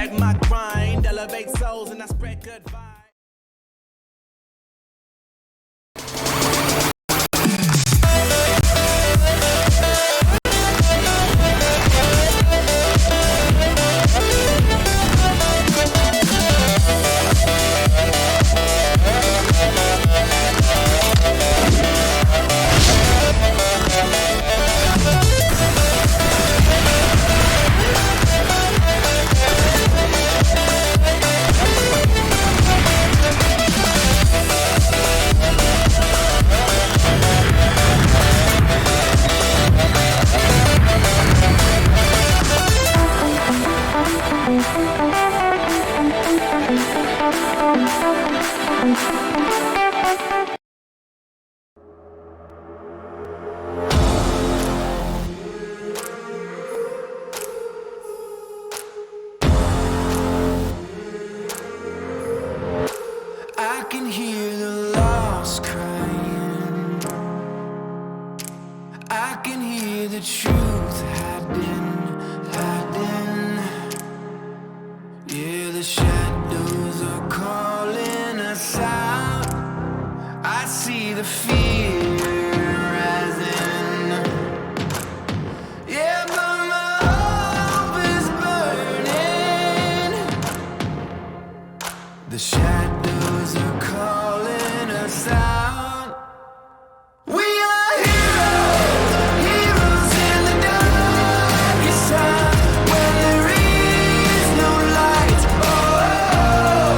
respect my grind, elevate souls and I spread good vibes. I can hear the lost crying. I can hear the truth hiding. Yeah, the shadows are calling us out. I see the fear rising. Yeah, but my hope is burning. The shadows are calling us out. We are heroes, heroes in the darkest time, when there is no light. Oh,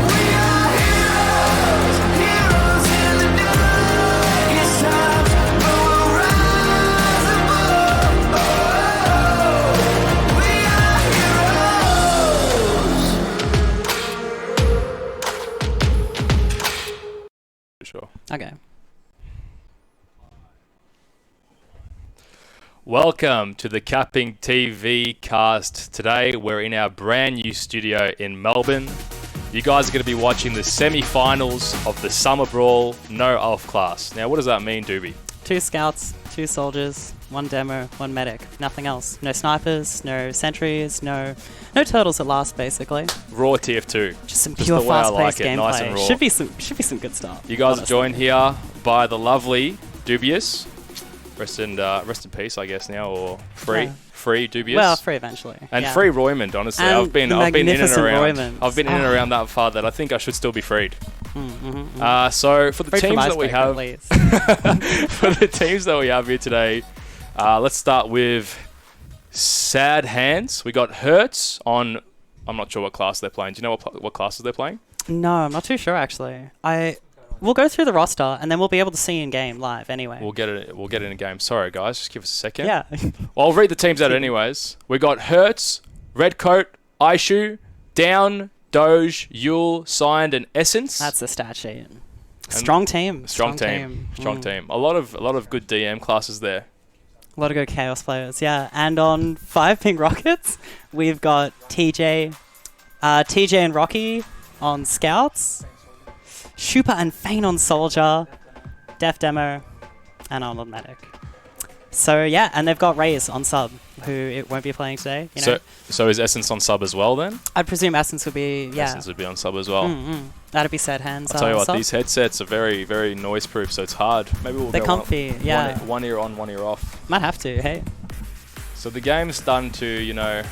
we are heroes, heroes in the darkest time, but we'll rise above. Oh, we are heroes. Sure. Okay. Welcome to the CappingTV cast. Today we're in our brand new studio in Melbourne. You guys are going to be watching the semi-finals of the Summer Brawl No Elf class. Now what does that mean, Doobie? 2 scouts, 2 soldiers, 1 demo, 1 medic. Nothing else. No snipers, no sentries, no turtles at last, basically. Raw TF2. Just some Just pure the way I fast-paced like it, gameplay. nice and raw. Should be some good stuff. You guys honestly. are joined here by the lovely Dubious. Rest in peace, I guess now, or free, Yeah. free Dubious. Well, free eventually. And yeah. free Roymond, honestly. And I've been the in and magnificent around. Roymond. I've been in and around that far that I think I should still be freed. Mm-hmm. So for the Freed from teams that we Iceberg, have, at least. for the teams that we have here today, let's start with Sad Hands. We got Hertz on. I'm not sure what class they're playing. Do you know what classes they're playing? No, I'm not too sure actually. We'll go through the roster and then we'll be able to see in game live anyway. We'll get it in a game. Sorry guys, just give us a second. Yeah. Well, I'll read the teams out anyways. We got Hertz, Redcoat, Aishu, Down, Doge, Yule, Signed, and Essence. That's the stat sheet. Strong team. Strong team. A lot of good DM classes there. A lot of good Chaos players, yeah. And on 5 Pink Rockets, we've got TJ and Rocky on Scouts, Shupa and Fane on Soldier, Def Demo, and on Medic. So yeah, and they've got Raze on sub, who it won't be playing today. You know? So is Essence on sub as well then? I'd presume Essence would be, yeah. Essence would be on sub as well. That'd be Sad Hands. I'll tell you what, sub. these headsets are very, very noise proof, so it's hard. Maybe we'll They're go comfy, yeah. One ear on, 1 ear off. Might have to, hey. So the game's starting to,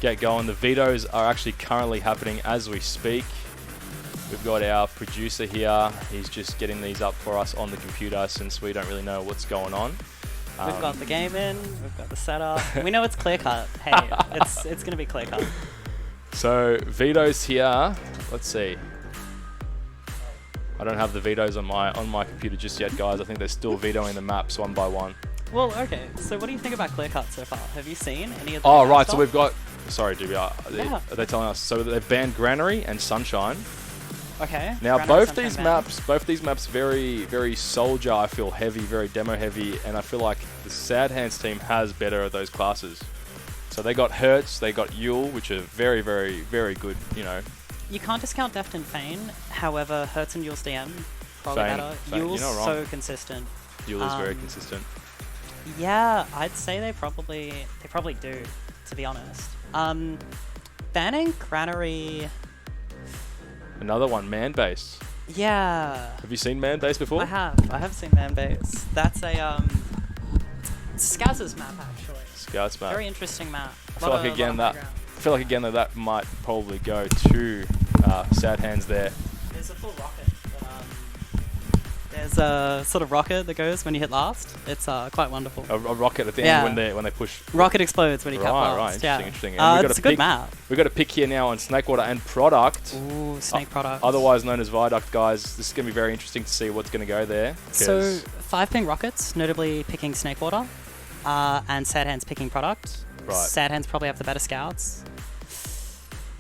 get going. The vetoes are actually currently happening as we speak. We've got our producer here. He's just getting these up for us on the computer since we don't really know what's going on. We've got the game in, we've got the setup. We know it's clear cut. Hey, it's gonna be clear cut. So vetoes here. Let's see. I don't have the vetoes on my computer just yet, guys. I think they're still vetoing the maps one by one. Well, okay. So what do you think about clear cut so far? Have you seen any of the Oh, right. stuff? So we've got. Sorry, Duby. Yeah. Are they telling us? So they've banned Granary and Sunshine. Okay. Now Granary, both these Sunshine maps, very, very soldier. I feel heavy, very demo heavy, and I feel like the Sad Hands team has better of those classes. So they got Hertz, they got Yule, which are very, very, very good. You can't discount Deft and Fane. However, Hertz and Yule's DM probably Fane, better. Fane, Yule's you're not so wrong. consistent. Yule is very consistent. Yeah, I'd say they probably do, to be honest. banning Granary. Another one, man base. Yeah. Have you seen man base before? I have seen Man Base. That's a Scouts' map actually. Scouts map. Very interesting map. I feel like again that might probably go to Sad Hands there. There's a full rocket. There's a sort of rocket that goes when you hit last. It's quite wonderful. A rocket at the end when they push. Rocket explodes when you cap last. Right. Interesting. And it's a good map. We've got a pick here now on Snakewater and Product. Ooh, Snake Product. Otherwise known as Viaduct, guys. This is going to be very interesting to see what's going to go there. So 5-ping Rockets, notably picking Snakewater, and Sad Hands picking Product. Right. Sad Hands probably have the better scouts.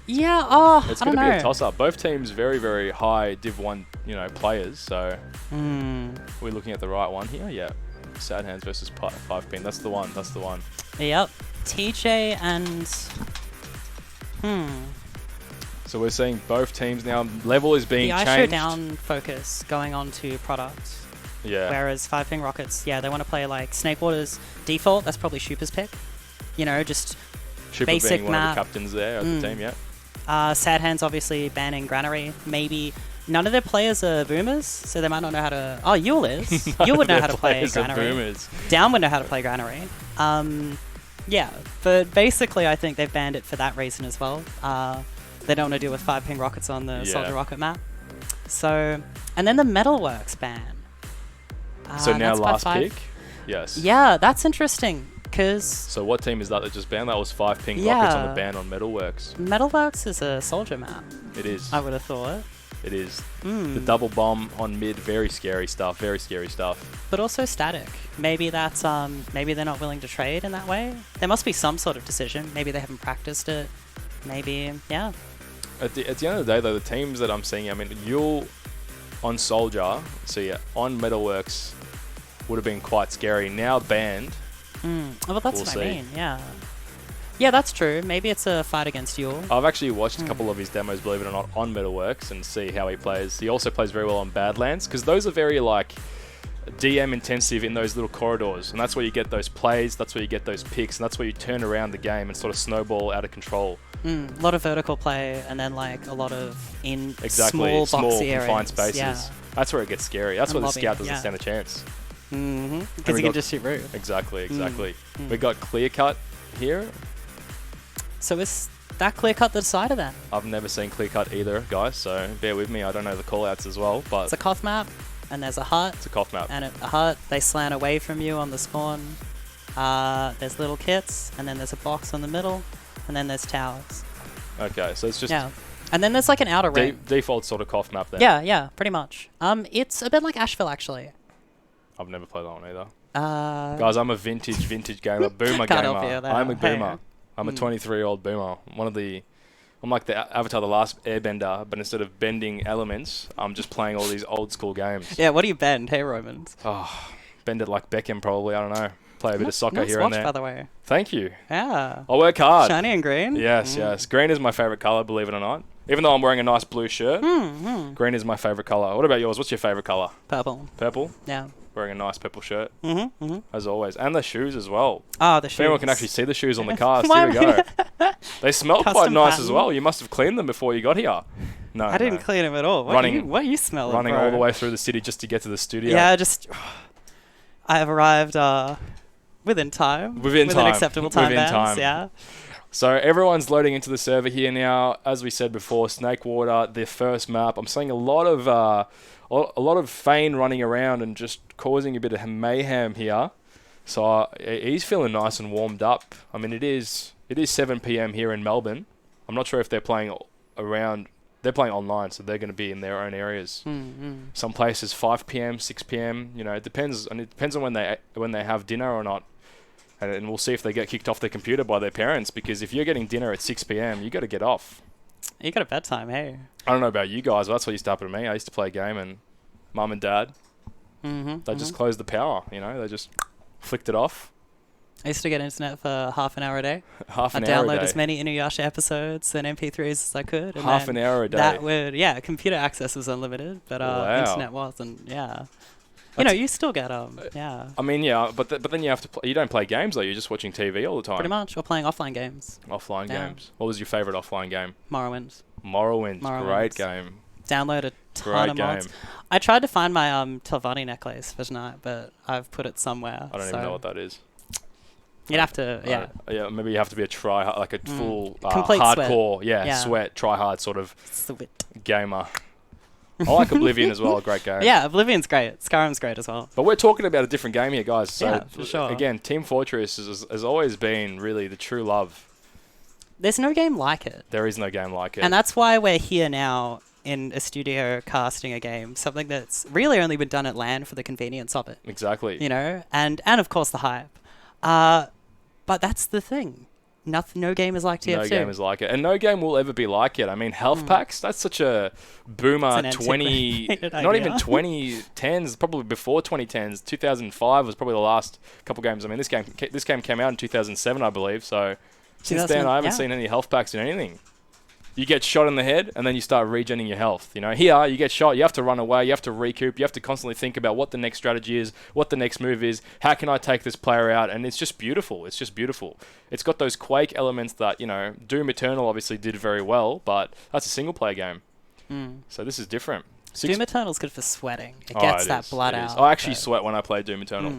Yeah, it's I don't going to know. be a toss-up. Both teams very, very high Div 1, players. So we're looking at the right one here. Yeah, Sad Hands versus 5-ping. That's the one. Yep. TJ and So we're seeing both teams now. Level is being changed. The ISO down focus going on to Product. Yeah. Whereas 5-ping Rockets, they want to play like Snakewater's default. That's probably Shupa's pick. Just Shupa basic being one map. of the captains there of the team. Yeah. Sad Hands obviously banning Granary. Maybe none of their players are boomers, so they might not know how to. Oh, Yule is. Yule would know how to play Granary. Down would know how to play Granary. Yeah, but basically I think they've banned it for that reason as well. They don't want to deal with 5-ping Rockets on the Soldier Rocket map. So, and then the Metalworks ban. So now last pick? Yes. Yeah, that's interesting. So what team is that just banned? That was 5-ping Rockets on the ban on Metalworks. Metalworks is a soldier map. It is. I would have thought. It is. The double bomb on mid, very scary stuff. But also static. Maybe that's maybe they're not willing to trade in that way. There must be some sort of decision. Maybe they haven't practiced it. Maybe, yeah. At the end of the day, though, the teams that I'm seeing, Yule on Soldier, on Metalworks would have been quite scary. Now banned. Well, that's what I mean, yeah. Yeah, that's true. Maybe it's a fight against Yule. I've actually watched a couple of his demos, believe it or not, on Metalworks and see how he plays. He also plays very well on Badlands because those are very, DM intensive in those little corridors. And that's where you get those plays, that's where you get those picks, and that's where you turn around the game and sort of snowball out of control. A lot of vertical play and then, a lot of small boxy confined areas. spaces. Yeah. That's where it gets scary. That's where the scout doesn't stand a chance. Because he can just shoot roof. Exactly. We got clear cut here. So is that clear cut the decider then? I've never seen clear cut either, guys, so bear with me. I don't know the call outs as well, but it's a cough map and there's a hut. It's a cough map. And at the hut they slant away from you on the spawn. There's little kits and then there's a box on the middle and then there's towers. Okay, so it's just and then there's an outer ring. Default sort of cough map then. Yeah, pretty much. It's a bit like Asheville actually. I've never played that one either. Guys, I'm a vintage gamer, boomer Can't gamer. help you there. I'm a boomer. I'm a 23-year-old boomer. I'm like the Avatar The Last Airbender, but instead of bending elements, I'm just playing all these old school games. Yeah, what do you bend? Hey, Roymond. Oh, bend it like Beckham probably, I don't know. Play a bit of soccer here and there. By the way. Thank you. Yeah. I'll work hard. Shiny and green? Yes. Green is my favourite colour, believe it or not. Even though I'm wearing a nice blue shirt, green is my favourite colour. What about yours? What's your favourite colour? Purple. Purple? Yeah. Wearing a nice purple shirt, as always. And the shoes as well. Oh, the shoes. If anyone can actually see the shoes on the cars, here we go. They smell quite nice as well. You must have cleaned them before you got here. No, I didn't clean them at all. What are you smelling, running bro? all the way through the city just to get to the studio. Yeah, I have arrived within time. Within acceptable time bands, yeah. So everyone's loading into the server here now. As we said before, Snakewater, their first map. I'm seeing a lot of Fane running around and just causing a bit of mayhem here. So he's feeling nice and warmed up. It is 7 p.m. here in Melbourne. I'm not sure if they're playing around. They're playing online, so they're going to be in their own areas. Some places 5 p.m., 6 p.m. It depends, and it depends on when they have dinner or not. And we'll see if they get kicked off their computer by their parents, because if you're getting dinner at 6 p.m, you got to get off. You got a bedtime, hey? I don't know about you guys, but that's what used to happen to me. I used to play a game and mum and dad, they just closed the power, they just flicked it off. I used to get internet for half an hour a day. Half an I'd hour a download day. as many Inuyasha episodes and MP3s as I could. And an hour a day. Computer access was unlimited, but internet wasn't, yeah. You know, you still get yeah. I mean, yeah, but then you have to play. You don't play games though. You're just watching TV all the time. Pretty much, or playing offline games. Offline Yeah. games. What was your favourite offline game? Morrowind. Morrowind. Great game. Download a ton Great of mods. game. I tried to find my Telvanni necklace for tonight, but I've put it somewhere. I don't even know what that is. You'd have to, yeah. Yeah, maybe you have to be a like a full Complete hardcore, sweat. sweat, try hard sort of Sweat. gamer. I like Oblivion as well, a great game. Yeah, Oblivion's great. Skyrim's great as well. But we're talking about a different game here, guys. So Yeah, for sure. again, Team Fortress has always been really the true love. There's no game like it. There is no game like it. And that's why we're here now in a studio casting a game, something that's really only been done at LAN for the convenience of it. Exactly. You know, and of course the hype. But that's the thing. No game is like TF2. No game is like it. And no game will ever be like it. I mean, health packs, that's such a boomer It's an 20... antiquated Not even idea. 2010s, probably before 2010s. 2005 was probably the last couple games. I mean, this game came out in 2007, I believe. So since then, I haven't seen any health packs in anything. You get shot in the head, and then you start regenerating your health. You know, here you get shot, you have to run away, you have to recoup, you have to constantly think about what the next strategy is, what the next move is, how can I take this player out, and it's just beautiful. It's just beautiful. It's got those Quake elements that, you know, Doom Eternal obviously did very well, but that's a single player game. So this is different. Doom Eternal's good for sweating. It gets that blood out. I actually sweat when I play Doom Eternal.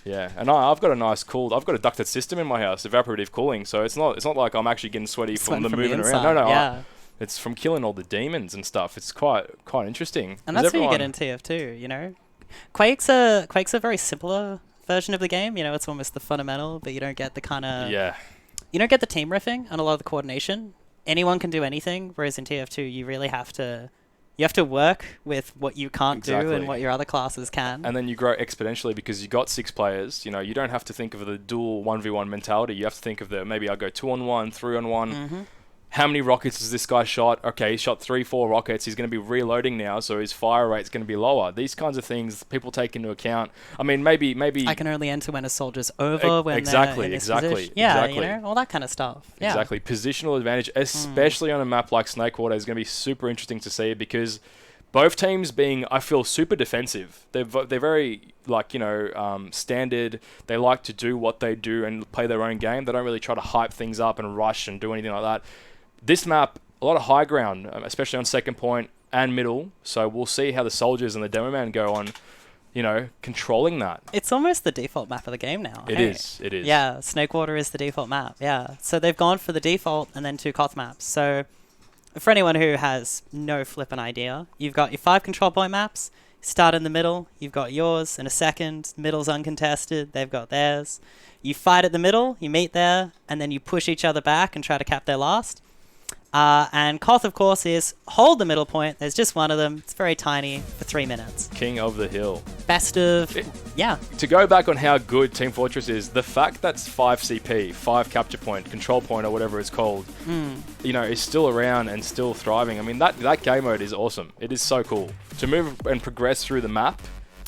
Yeah, and I've got a nice I've got a ducted system in my house, evaporative cooling, so it's not like I'm actually getting sweaty from the moving around. No, yeah. it's from killing all the demons and stuff. It's quite interesting. And that's what you get in TF2, you know? Quake's a very simpler version of the game, you know, it's almost the fundamental, but you don't get the kind of... Yeah. You don't get the team riffing and a lot of the coordination. Anyone can do anything, whereas in TF2 you really have to... You have to work with what you can't do and what your other classes can. And then you grow exponentially because you got 6 players. You know, you don't have to think of the dual 1v1 mentality. You have to think of maybe I go 2-on-1, 3-on-1. How many rockets has this guy shot? Okay, he shot 3-4 rockets. He's going to be reloading now, so his fire rate's going to be lower. These kinds of things people take into account. I mean, maybe I can only enter when a soldier's over when they're in this position. Yeah, you know, all that kind of stuff. Yeah. Exactly. Positional advantage, especially on a map like Snakewater, is going to be super interesting to see because both teams being, I feel, super defensive. They're very, like, you know, standard. They like to do what they do and play their own game. They don't really try to hype things up and rush and do anything like that. This map, a lot of high ground, especially on second point and middle. So we'll see how the soldiers and the demo man go on, you know, controlling that. It's almost the default map of the game now. It is. Yeah, Snakewater is the default map. Yeah. So they've gone for the default and then 2 Koth maps. So for anyone who has no flippin' idea, you've got your 5 control point maps. Start in the middle. You've got yours in a second. Middle's uncontested. They've got theirs. You fight at the middle. You meet there. And then you push each other back and try to cap their last. And Koth, of course, is hold the middle point. There's just one of them. It's very tiny for 3 minutes. King of the hill. Best of... yeah. To go back on how good Team Fortress is, the fact that's 5 CP, 5 capture point, control point, or whatever it's called, you know, is still around and still thriving. I mean, that game mode is awesome. It is so cool. To move and progress through the map,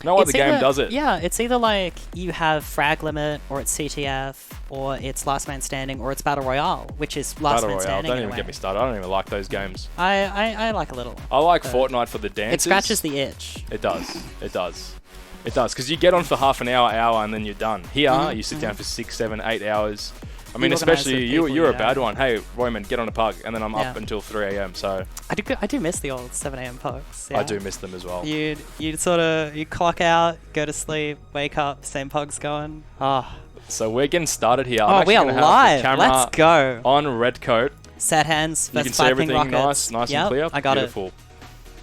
no other game does it. Yeah, it's either like you have frag limit, or it's CTF, or it's last man standing, or it's battle royale, which is last man standing. Don't even get me started. I don't even like those games. I like a little. I like Fortnite for the dances. It scratches the itch. It does. It does. It does. Because you get on for half an hour, and then you're done. Here, you sit down for 6, 7, 8 hours. I mean, especially you're a bad one. Hey, Roymond, get on a pug, and then I'm up until 3 a.m. So I do miss the old 7 a.m. pugs. Yeah. I do miss them as well. You sort of clock out, go to sleep, wake up, same pugs going. So we're getting started here. We are live. Let's go. On Redcoat. Set hands. You can see everything nice and clear. I got Beautiful. It.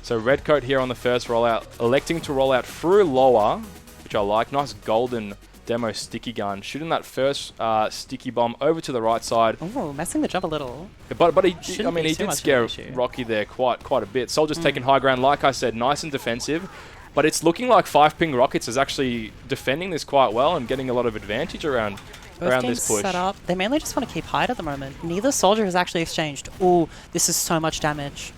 So Redcoat here on the first rollout, electing to roll out through lower, which I like. Nice golden demo sticky gun, shooting that first sticky bomb over to the right side. Oh, messing the jump a little. But he did scare Rocky there quite a bit. Soldiers taking high ground, like I said, nice and defensive. But it's looking like 5 ping rockets is actually defending this quite well and getting a lot of advantage around this push. Set up. They mainly just want to keep height at the moment. Neither soldier has actually exchanged. Oh, this is so much damage.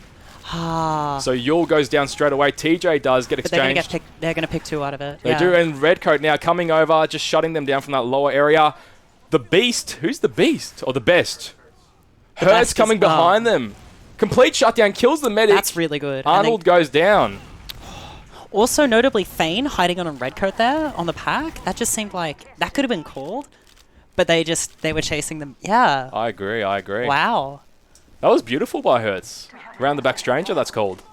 So Yule goes down straight away. TJ does get exchanged. They're going to pick 2 out of it. They do, and Redcoat now coming over, just shutting them down from that lower area. The Beast. Who's the Beast? Or the Best? Hurt's coming behind them. Complete shutdown, kills the medic. That's really good. Arnold goes down. Also, notably, Fane hiding on a red coat there on the pack. That just seemed like that could have been called, but they were chasing them. Yeah. I agree. Wow. That was beautiful by Hertz. Round the back stranger, that's called.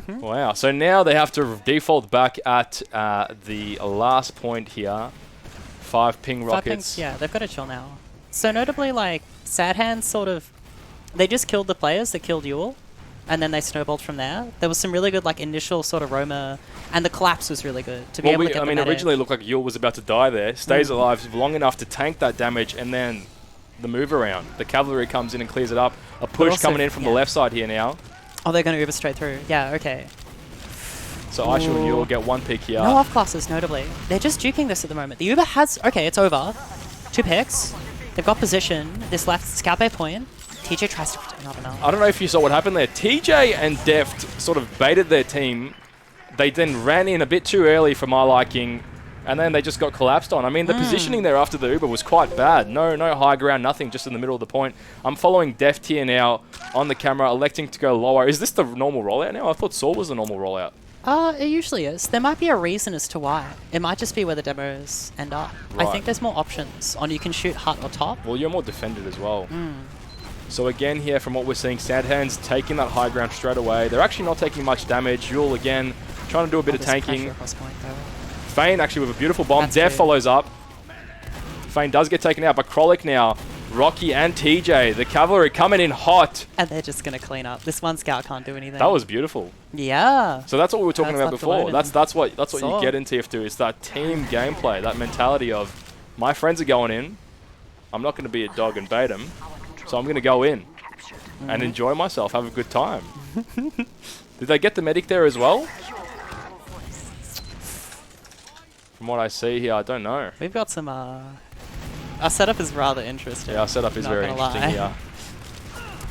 Wow. So now they have to default back at the last point here. 5 ping rockets. Yeah, they've got to chill now. So notably, like, Sad Hands sort of... They just killed the players that killed Yule, and then they snowballed from there. There was some really good, like, initial sort of Roma, and the collapse was really good to be able to get originally it looked like Yule was about to die there. Stays alive long enough to tank that damage, and then the move around. The cavalry comes in and clears it up. A push also, coming in from the left side here now. Oh, they're going to Uber straight through. Yeah, okay. So Aisha and Yule get 1 pick here. No off classes, notably. They're just juking this at the moment. The Uber has... Okay, it's over. 2 picks. They've got position. This left scout bay point. TJ tries to... Not enough. I don't know if you saw what happened there. TJ and Deft sort of baited their team. They then ran in a bit too early for my liking, and then they just got collapsed on. I mean, the positioning there after the Uber was quite bad. No high ground, nothing, just in the middle of the point. I'm following Deft here now on the camera, electing to go lower. Is this the normal rollout now? I thought Saul was the normal rollout. It usually is. There might be a reason as to why. It might just be where the demos end up. Right. I think there's more options on you can shoot hut or top. Well, you're more defended as well. So again here, from what we're seeing, Sad Hands taking that high ground straight away. They're actually not taking much damage. Yule again trying to do a bit of tanking. Fane actually with a beautiful bomb. Def follows up. Fane does get taken out by Krolik now. Rocky and TJ, the cavalry coming in hot. And they're just going to clean up. This one scout can't do anything. That was beautiful. Yeah. So that's what we were talking about before. That's what So. you get in TF2. It's that team gameplay, that mentality of my friends are going in. I'm not going to be a dog and bait them, so I'm going to go in and enjoy myself, have a good time. Did they get the medic there as well? From what I see here, I don't know. We've got some... Our setup is rather interesting. Yeah, our setup is very interesting here.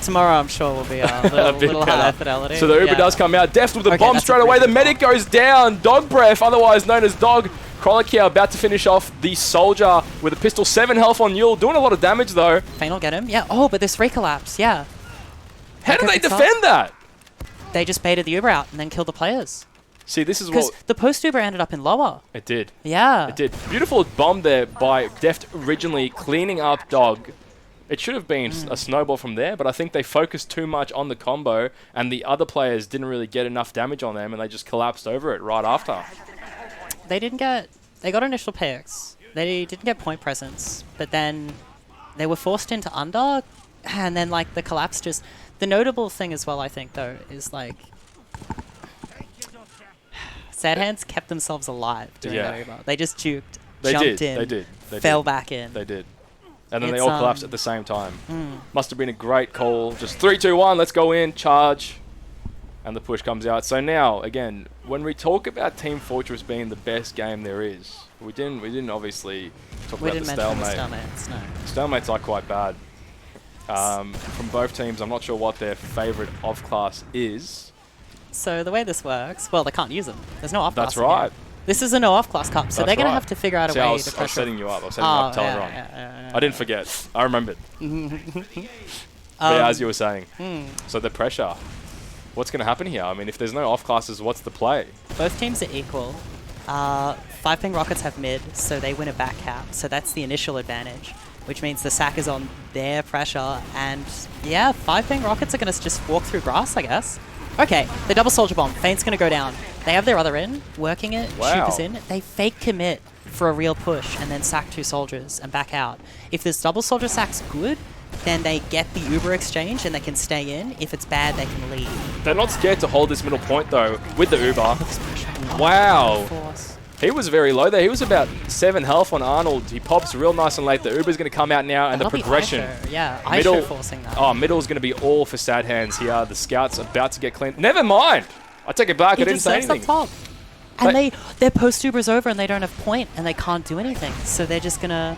Tomorrow, I'm sure, will be a little higher fidelity. So the Uber does come out. Deft with the bomb straight away. The medic goes down. Dog Breath, otherwise known as Dog. Krolik here about to finish off the soldier with a pistol. 7 health on Yule. Doing a lot of damage, though. Fane will get him. Yeah. Oh, but this recollapse. Yeah. How did they defend that? They just baited the Uber out and then killed the players. See, this is because what... the post-Uber ended up in lower. It did. Yeah. It did. Beautiful bomb there by Deft originally cleaning up Dog. It should have been a snowball from there, but I think they focused too much on the combo and the other players didn't really get enough damage on them and they just collapsed over it right after. They didn't get... They got initial picks. They didn't get point presence, but then they were forced into under, and then, like, the collapse just... The notable thing as well, I think, though, is, like... Sad Hands kept themselves alive during that Uber. They just juked, jumped in, fell back in. They did. And then they all collapsed at the same time. Must have been a great call. Just 3, 2, 1, let's go in, charge. And the push comes out. So now, again, when we talk about Team Fortress being the best game there is, we didn't obviously talk about the stalemate. Stalemates, no. Stalemates are quite bad. From both teams, I'm not sure what their favourite off-class is. So the way this works, well, they can't use them. There's no off-class. That's right. This is a no off-class cup, so they're going to have to figure out a way to pressure. I was setting you up. I was setting you up. Tell her wrong. I didn't forget. I remembered. But yeah, as you were saying. So the pressure. What's going to happen here? I mean, if there's no off-classes, what's the play? Both teams are equal. 5 ping rockets have mid, so they win a back cap. So that's the initial advantage, which means the sack is on their pressure. And yeah, 5 ping rockets are going to just walk through grass, I guess. Okay, the double soldier bomb. Fane's going to go down. They have their other in, working it, Shooper's in. They fake commit for a real push and then sack 2 soldiers and back out. If this double soldier sack's good, then they get the Uber exchange and they can stay in. If it's bad, they can leave. They're not scared to hold this middle point, though, with the Uber. Wow. He was very low there. He was about 7 health on Arnold. He pops real nice and late. The Uber's going to come out now, and the progression. Yeah, middle forcing that. Oh, middle's going to be all for Sad Hands here. The Scout's about to get clean. Never mind. I take it back. I didn't say anything. Up top. And their post-Uber's over, and they don't have point, and they can't do anything. So they're just going to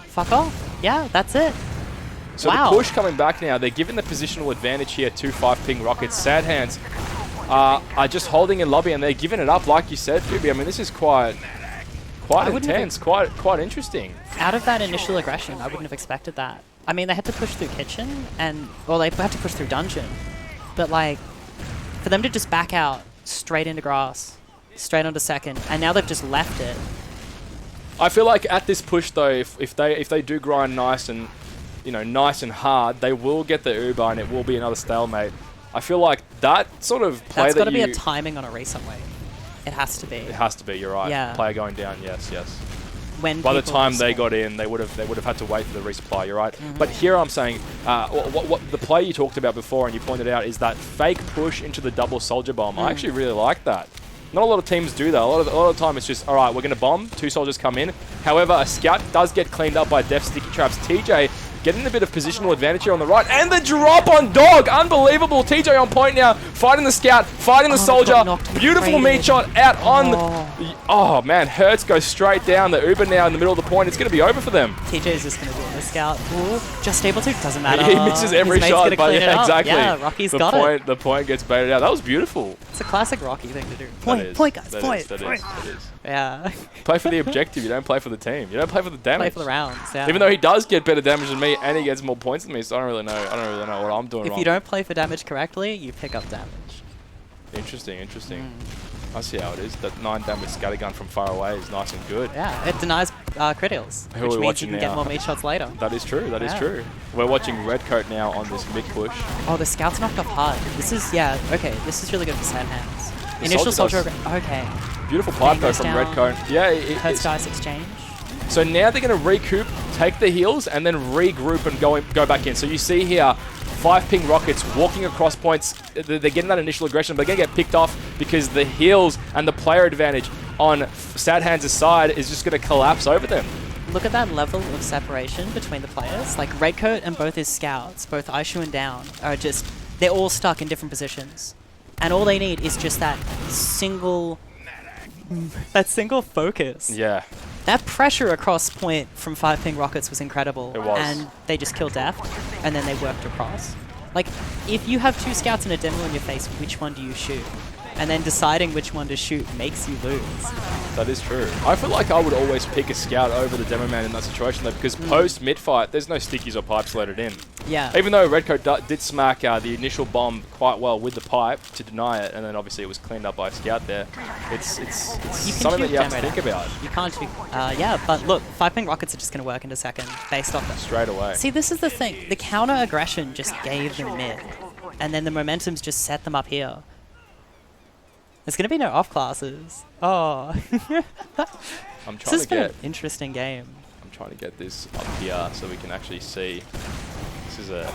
fuck off. Yeah, that's it. So the push coming back now. They're given the positional advantage here to 5 ping rockets. Sad Hands are just holding in lobby and they're giving it up, like you said, Phoebe. I mean, this is quite intense, quite interesting. Out of that initial aggression, I wouldn't have expected that. I mean, they had to push through kitchen, or they had to push through dungeon. But, like, for them to just back out straight into grass Straight onto second. And now they've just left it. I feel like at this push though, if they do grind nice and nice and hard, they will get the Uber and it will be another stalemate. I feel like that sort of play That's got to that be a timing on a reset wave. It has to be. It has to be. You're right. Yeah. Player going down. Yes. When by the time they got in, they would have had to wait for the resupply. You're right. But here I'm saying, what the play you talked about before and you pointed out is that fake push into the double soldier bomb. I actually really like that. Not a lot of teams do that. A lot of the time it's just, all right, we're going to bomb, 2 soldiers come in. However, a scout does get cleaned up by Def Sticky Traps. TJ getting a bit of positional advantage here on the right. And the drop on Dog. Unbelievable. TJ on point now. Fighting the scout, fighting the soldier. Beautiful meat shot out on... Oh, man. Hertz goes straight down. The Uber now in the middle of the point. It's going to be over for them. TJ's just going to do it. The scout. Ooh, just able to. Doesn't matter. He misses every shot. But yeah, exactly. Yeah, Rocky's got it. The point gets baited out. That was beautiful. It's a classic Rocky thing to do. Point, guys. That is. Yeah. Play for the objective. You don't play for the team. You don't play for the damage. Play for the rounds. Yeah. Even though he does get better damage than me and he gets more points than me, so I don't really know what I'm doing wrong. If you don't play for damage correctly, you pick up damage. Interesting. I see how it is. That 9 damage scattergun from far away is nice and good. Yeah, it denies crit heals, which means you can get more meat shots later. That is true. That is true. We're watching Redcoat now on this mid push. Oh, the scout's knocked off hard. This is okay. This is really good for Sad Hands. Initial soldier. Okay. Beautiful pipe though from Redcoat. Yeah, Hertz dice exchange. So now they're going to recoup, take the heals, and then regroup and go back in. So you see here, 5 ping rockets walking across points. They're getting that initial aggression, but they're going to get picked off because the heals and the player advantage on Sad Hands' side is just going to collapse over them. Look at that level of separation between the players. Like Redcoat and both his scouts, both Aishu and Down, are just, they're all stuck in different positions. And all they need is just that single focus. Yeah. That pressure across point from 5 ping rockets was incredible. It was. And they just killed Deft, and then they worked across. Like, if you have 2 scouts and a demo in your face, which one do you shoot? And then deciding which one to shoot makes you lose. That is true. I feel like I would always pick a scout over the demo man in that situation though, because post mid-fight, there's no stickies or pipes loaded in. Yeah. Even though Redcoat did smack the initial bomb quite well with the pipe to deny it, and then obviously it was cleaned up by a scout there. It's something that you have to think about. You can't shoot. Yeah, but look, 5 ping rockets are just going to work into second based off that. Straight away. See, this is the thing. The counter aggression just gave them mid, and then the momentum's just set them up here. There's going to be no off classes. Oh. I'm trying this has to been get an interesting game. I'm trying to get this up here so we can actually see. This is a.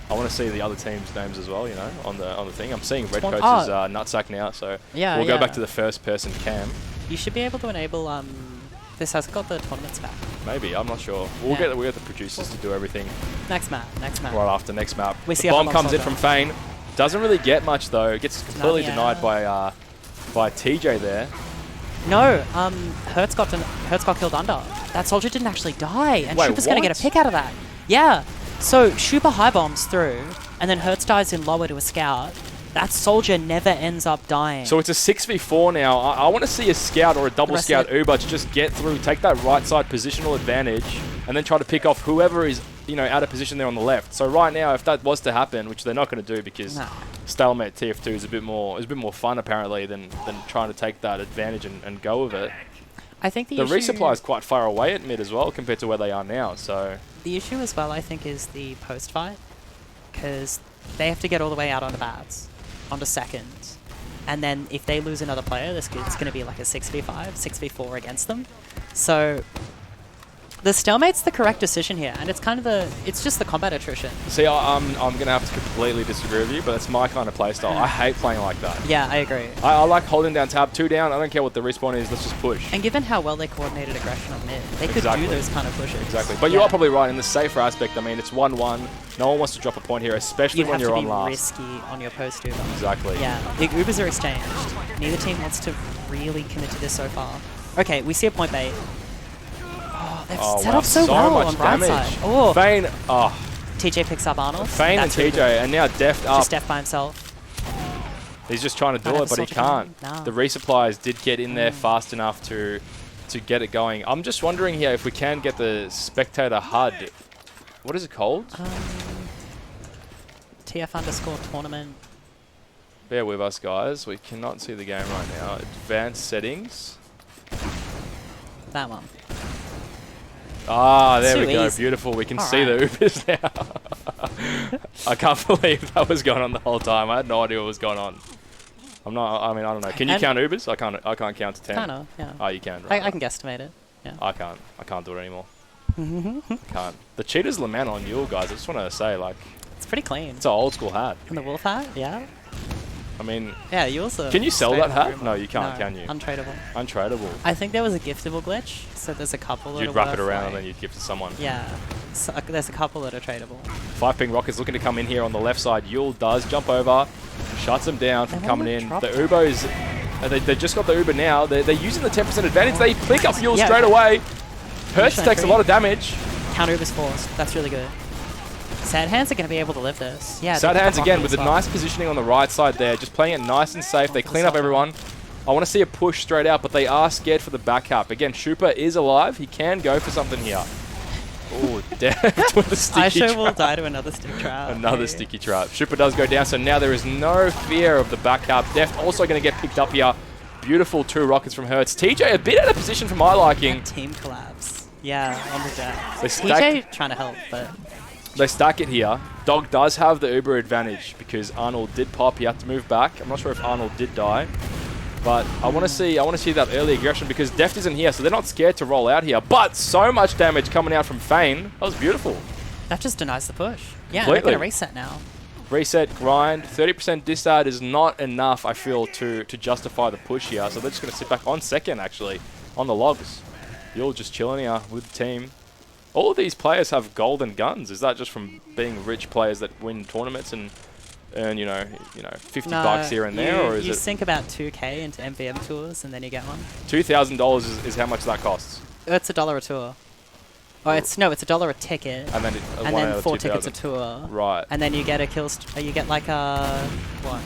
I want to see the other team's names as well. On the thing. I'm seeing Redcoat's nutsack now, so we'll go back to the first person cam. You should be able to enable. This has got the tournaments back. Maybe, I'm not sure. We'll get the producers to do everything. Next map. Right after next map. We the bomb comes in from Fane. Doesn't really get much though. It gets completely denied by TJ there. No, Hertz got killed under. That soldier didn't actually die, and Shupa's going to get a pick out of that. Yeah. So Shupa high bombs through, and then Hertz dives in lower to a scout. That soldier never ends up dying. So it's a 6v4 now. I want to see a scout or a double scout Uber to just get through, take that right side positional advantage, and then try to pick off whoever is out of position there on the left. So right now, if that was to happen, which they're not going to do because stalemate TF2 is a bit more fun apparently than trying to take that advantage and go with it. I think the resupply is quite far away at mid as well compared to where they are now. So the issue as well, I think, is the post fight, because they have to get all the way out onto bats, onto second, and then if they lose another player, it's going to be like a 6v5, 6v4 against them. So the stalemate's the correct decision here, and it's kind of it's just the combat attrition. See, I'm going to have to completely disagree with you, but that's my kind of playstyle. I hate playing like that. Yeah, I agree. I like holding down tab, 2 down. I don't care what the respawn is. Let's just push. And given how well they coordinated aggression on mid, they could do those kind of pushes. Exactly. But you are probably right in the safer aspect. I mean, it's 1-1. No one wants to drop a point here, especially when you're on last. You have to be risky on your post Uber. Exactly. Yeah, the Ubers are exchanged. Neither team wants to really commit to this so far. Okay, we see a point bait. Oh, they've set up so well on right side. Oh, Fane. Oh. TJ picks up Arnold. Fane and TJ, and now Deft up. Just Deft by himself. He's just trying to do it, but he can't. No. The resupplies did get in there fast enough to get it going. I'm just wondering here if we can get the spectator HUD. What is it called? TF_tournament. Bear with us, guys. We cannot see the game right now. Advanced settings. That one. Ah, there Too we go. easy. Beautiful. We can All see the right. Ubers now. I can't believe that was going on the whole time. I had no idea what was going on. I don't know. Can you count Ubers? I can't count to 10. Kinda, yeah. Oh, you can. Right. I can guesstimate it. Yeah. I can't do it anymore. Can't. The cheaters lament on you guys. I just want to say, like, It's pretty clean. it's an old school hat. And the wolf hat, yeah. I mean, Yeah, you also. can you sell straight that up hat? rumor. No, you can't, No, can you? Untradeable. Untradeable. I think there was a giftable glitch, so there's a couple that You'd are wrap it worth, around like- and then you'd give it to someone. Yeah. So, there's a couple that are tradable. 5-ping Rockets looking to come in here on the left side. Yule does jump over, shuts them down from They coming wanna in. drop The it. Ubos, they just got the Uber now. They're using the 10% advantage. They pick up Yule Yeah. straight away. Hurts Mission takes a entry. lot of damage. Counter Uber's forced. That's really good. Sad Hands are going to be able to live this. Yeah. Sad they Hands can again rock with it a as well. nice positioning on the right side there. Just playing it nice and safe. They for the clean up soldier. everyone. I want to see a push straight out, but they are scared for the back cap. Again, Shupa is alive. He can go for something here. Oh, deft with a sticky Aisha will trap. die to another stick trap. Another Hey. sticky trap. Shupa does go down, so now there is no fear of the back cap. Deft also going to get picked up here. Beautiful 2 rockets from Hertz. TJ a bit out of position for my liking. That team collapse. Yeah, on the deck. They stack- TJ trying to help, but They stack it here. Dog does have the Uber advantage because Arnold did pop. He had to move back. I'm not sure if Arnold did die, but I want to see that early aggression because Deft isn't here, so they're not scared to roll out here. But so much damage coming out from Fane. That was beautiful. that just denies the push. Yeah, Completely. they're going to reset now. Reset, grind, 30% distard is not enough, I feel, to justify the push here. So they're just going to sit back on second, actually, on the logs. You're just chilling here with the team. All of these players have golden guns. Is that just from being rich players that win tournaments and earn, 50 bucks here and there, or is you it sink about 2k into MVM tours and then you get one. $2,000 is how much that costs? It's $1 a tour. Oh, it's $1 a ticket, And then and then 4 tickets a tour. Right. And then you get a kill. You get like an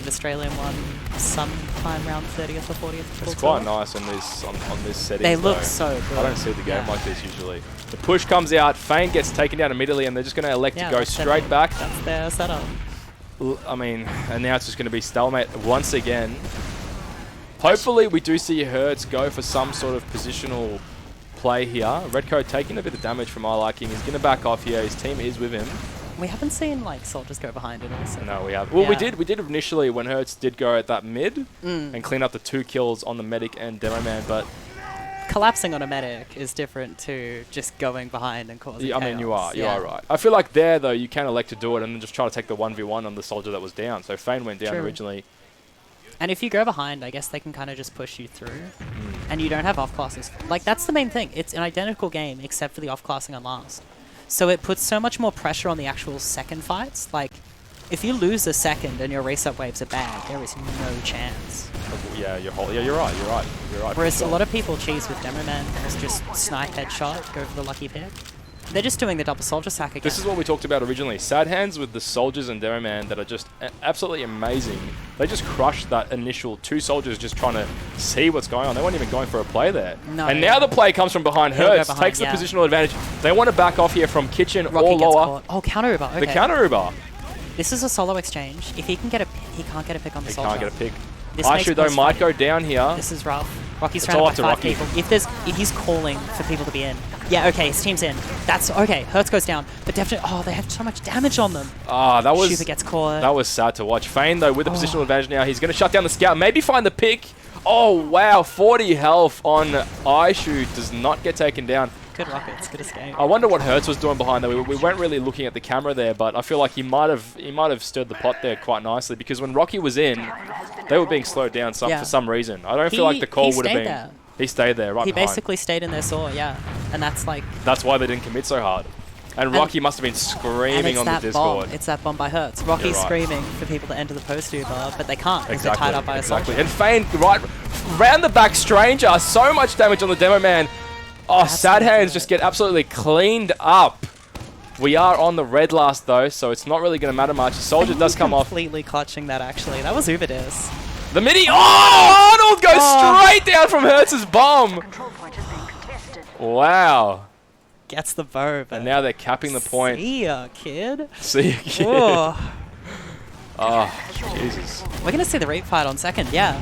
Australian one, sometime around 30th or 40th. full It's quite tour. nice on this setting. They look so good. I don't see the game Yeah. like this usually. The push comes out, Fane gets taken down immediately, and they're just going to elect Yeah, to go that's their- straight back. That's their setup. I mean, and now it's just going to be stalemate once again. Hopefully we do see Hertz go for some sort of positional play here. Redcoat taking a bit of damage from my liking. He's going to back off here. His team is with him. We haven't seen like soldiers go behind it also. No, we have. Well, Yeah. we did initially when Hertz did go at that mid Mm. and clean up the 2 kills on the medic and demo man, but Collapsing on a medic is different to just going behind and causing yeah, I mean, you chaos. are right. I feel like there, though, you can elect to do it and then just try to take the 1v1 on the soldier that was down. So Fane went down True. originally. And if you go behind, I guess they can kind of just push you through. Mm. And you don't have off-classes. Like, that's the main thing. It's an identical game except for the off-classing on last. So it puts so much more pressure on the actual second fights. Like, if you lose a second and your reset waves are bad, there is no chance. Yeah, you're right. You're right. Whereas a lot of people cheese with Demo Man, it's just snipe headshot, go for the lucky pick. They're just doing the double soldier sack again. This is what we talked about originally. Sad Hands with the soldiers and Demo Man that are just absolutely amazing. They just crushed that initial 2 soldiers just trying to see what's going on. They weren't even going for a play there. No. And now the play comes from behind He'll go Hertz, behind, takes yeah. the positional advantage. They want to back off here from kitchen Rocky or gets lower. caught. Oh, counter Uber. Okay. The counter Uber. This is a solo exchange. If he can get he can't get a pick on the He soldier. can't get a pick. This makes Aishu, though, most might funny. go down here. This is rough. Rocky's It's trying all to up buy to 5 Rocky. people. If he's calling for people to be in. Yeah, okay, his team's in. That's okay. Hertz goes down, but definitely. Oh, they have so much damage on them. Ah, that was Shuba gets caught. that was sad to watch. Fane, though, with the Oh. positional advantage now, he's going to shut down the scout. Maybe find the pick. Oh, wow. 40 health on Aishu. Does not get taken down. Good rockets. Good escape. I wonder what Hertz was doing behind there. We weren't really looking at the camera there, but I feel like he might have stirred the pot there quite nicely because when Rocky was in, they were being slowed down Yeah. for some reason. I don't feel like the call he would have stayed been. there. He stayed there right He behind. basically stayed in their saw, yeah. And that's like. That's why they didn't commit so hard. And Rocky must have been And screaming it's on the that Discord. bomb. It's that bomb by Hertz. Rocky's You're right. screaming for people to enter the post Uber, but they can't because they're tied up by a soldier. And Fane, right round the back, Stranger. So much damage on the Demo Man. Oh, That's Sad gonna do Hands it. just get absolutely cleaned up. We are on the red last, though, so it's not really going to matter much. Soldier does come off. Completely clutching that, actually. That was Uberdis. The midi. Oh, Arnold goes straight down from Hertz's bomb. Control point is being contested. Wow. Gets the bow, but And now they're capping the point. See ya, kid. See you, kid. Oh. Oh, Jesus. We're going to see the Reap fight on second, yeah.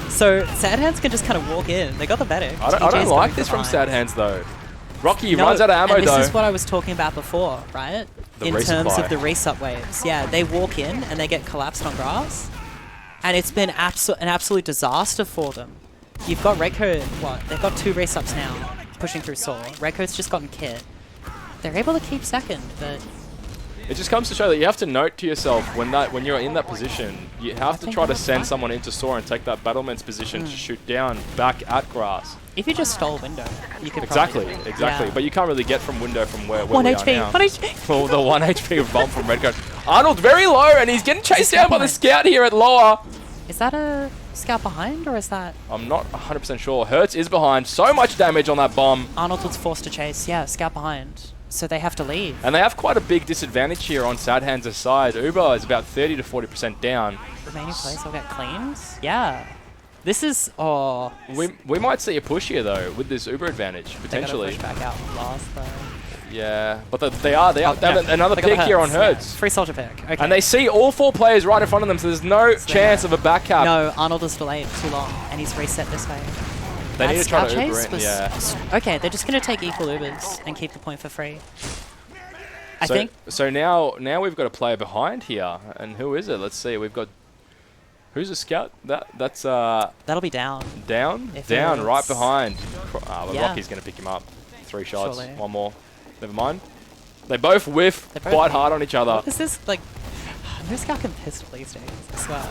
So Sad Hands can just kind of walk in. They got the medic. I don't like this from Sad Hands, though. Rocky runs out of ammo, and though. This is what I was talking about before, right? In terms of the resup waves. Yeah, they walk in and they get collapsed on grass. And it's been an absolute disaster for them. You've got Redcoat, what? They've got 2 resups now, pushing through Saw. Redcoat's just gotten kit. They're able to keep second, but... It just comes to show that you have to note to yourself when you're in that position, you have to try to send someone into Saw and take that battleman's position to shoot down back at grass. If you just stole window, you could Exactly. Yeah. But you can't really get from window from where 1 we HP, are now. 1 HP. Well, the 1 HP bomb from Redcoat. Arnold very low, and he's getting chased down by the scout here at lower. Is that a scout behind, or is that... I'm not 100% sure. Hertz is behind. So much damage on that bomb. Arnold was forced to chase. Yeah, scout behind. So they have to leave. And they have quite a big disadvantage here on Sad Hands' side. Uber is about 30 to 40% down. Remaining players will get cleans? Yeah. This is... Oh. We might see a push here, though, with this Uber advantage, potentially. They gotta push back out last, though. Yeah, but they have another pick here on Hertz. Yeah. Free soldier pick. Okay. And they see all 4 players right in front of them, so there's no chance of a back cap. No, Arnold is delayed too long, and he's reset this way. They need to try to Uber in, yeah. Okay, they're just going to take equal Ubers and keep the point for free. I think. So now we've got a player behind here, and who is it? Let's see. We've got... Who's a scout? That's That'll be down. Down? If Down, it's... right behind. Well, Yeah. Rocky's going to pick him up. 3 shots. Surely. 1 more. Never mind. They both whiff quite hard on each other. What is this, like... No scout can pistol these days, I swear.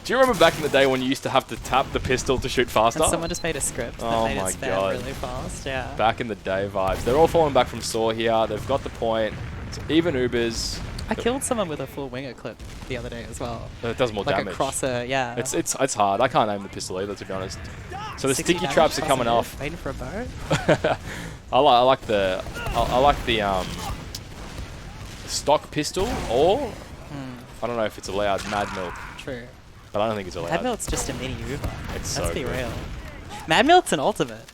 Do you remember back in the day when you used to have to tap the pistol to shoot faster? And someone just made a script that made it spam really fast, yeah. Back in the day vibes. They're all falling back from Saw here. They've got the point. It's even Ubers. I killed someone with a full winger clip the other day as well. It does more damage. Like a crosser, yeah. It's hard. I can't aim the pistol either, to be honest. So the 60 sticky traps are coming off. Waiting for a bow. I like the stock pistol, or I don't know if it's allowed. Mad Milk. True. But I don't think it's allowed. Mad Milk's just a mini Uber. It's Let's so be good. real. Mad Milk's an ultimate,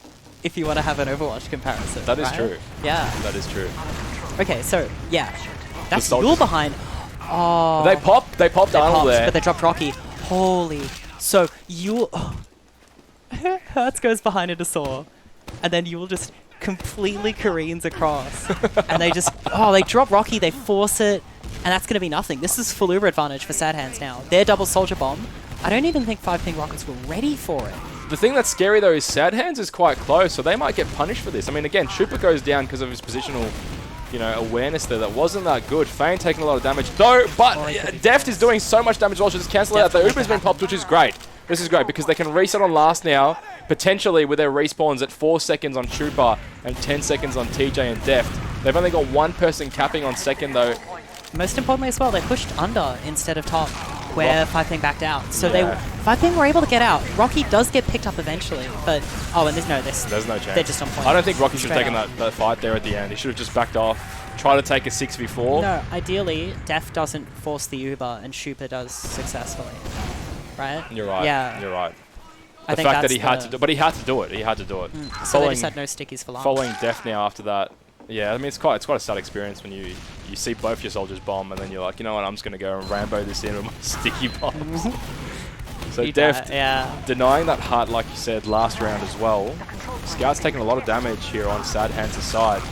if you want to have an Overwatch comparison. That is right? true. Yeah. That is true. Okay, so, yeah. That's soldiers. Yule behind. Oh. They popped Arnold there. But they dropped Rocky. Holy. So, Yule... Oh. Hertz goes behind into Saw. And then Yule just completely careens across. And they just... Oh, they drop Rocky, they force it. And that's going to be nothing. This is full Uber advantage for Sad Hands now. Their double soldier bomb. I don't even think 5-ping rockets were ready for it. The thing that's scary, though, is Sad Hands is quite close, so they might get punished for this. I mean, again, Trooper goes down because of his positional, awareness there. That wasn't that good. Fane taking a lot of damage, though, but Deft is doing so much damage, also just cancel it out. The Uber's been popped, which is great. This is great, because they can reset on last now, potentially with their respawns at 4 seconds on Trooper and 10 seconds on TJ and Deft. They've only got 1 person capping on second, though. Most importantly as well, they pushed under instead of top, where 5-ping backed out. So 5-ping were able to get out. Rocky does get picked up eventually, but... Oh, and there's no chance. They're just on point. I don't think Rocky should have taken that fight there at the end. He should have just backed off, try to take a 6v4. No, ideally, Def doesn't force the Uber and Shupa does successfully. Right? You're right. Yeah. You're right. I The think fact that he had to do, but he had to do it. He had to do it. So they just had no stickies for long. Following Def now after that. Yeah, I mean, it's quite a sad experience when you see both your soldiers bomb and then you're like, you know what, I'm just going to go and Rambo this in with my sticky bombs. So Def denying that heart, like you said, last round as well. Scout's taking a lot of damage here on Sad Hands' side.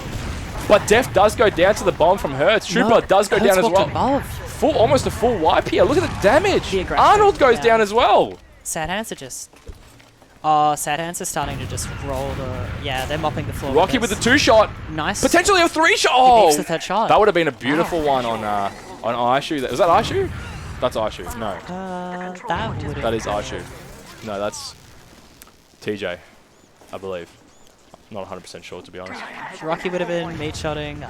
But Def does go down to the bomb from Hertz. Trooper does go down as well. Almost a full wipe here. Look at the damage. Arnold goes down as well. Sad Hands are just... Oh, Sad Hands are starting to just roll the... Yeah, they're mopping the floor. Rocky with the 2-shot. Nice. Potentially a 3-shot. Oh, he the 3rd shot. That would have been a beautiful one on Aishu. Was that Aishu? That's Aishu. No. That is Aishu. No, that's TJ, I believe. I'm not 100% sure, to be honest. Rocky would have been meat-shotting... He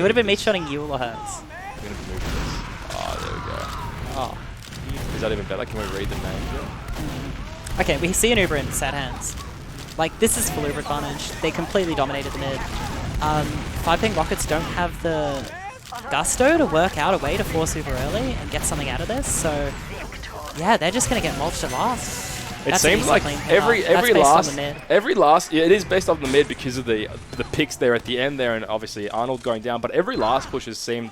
would have been meat-shotting Yule or Hertz. We're going to move this. Oh, there we go. Oh. Is that even better? Can we read the name here? Okay, we see an Uber in Sad Hands. Like, this is full Uber advantage. They completely dominated the mid. 5-ping rockets don't have the gusto to work out a way to force Uber early and get something out of this, so... Yeah, they're just going to get mulched at last. It seems like every last yeah, it is based off the mid because of the picks there at the end there, and obviously Arnold going down. But every last push has seemed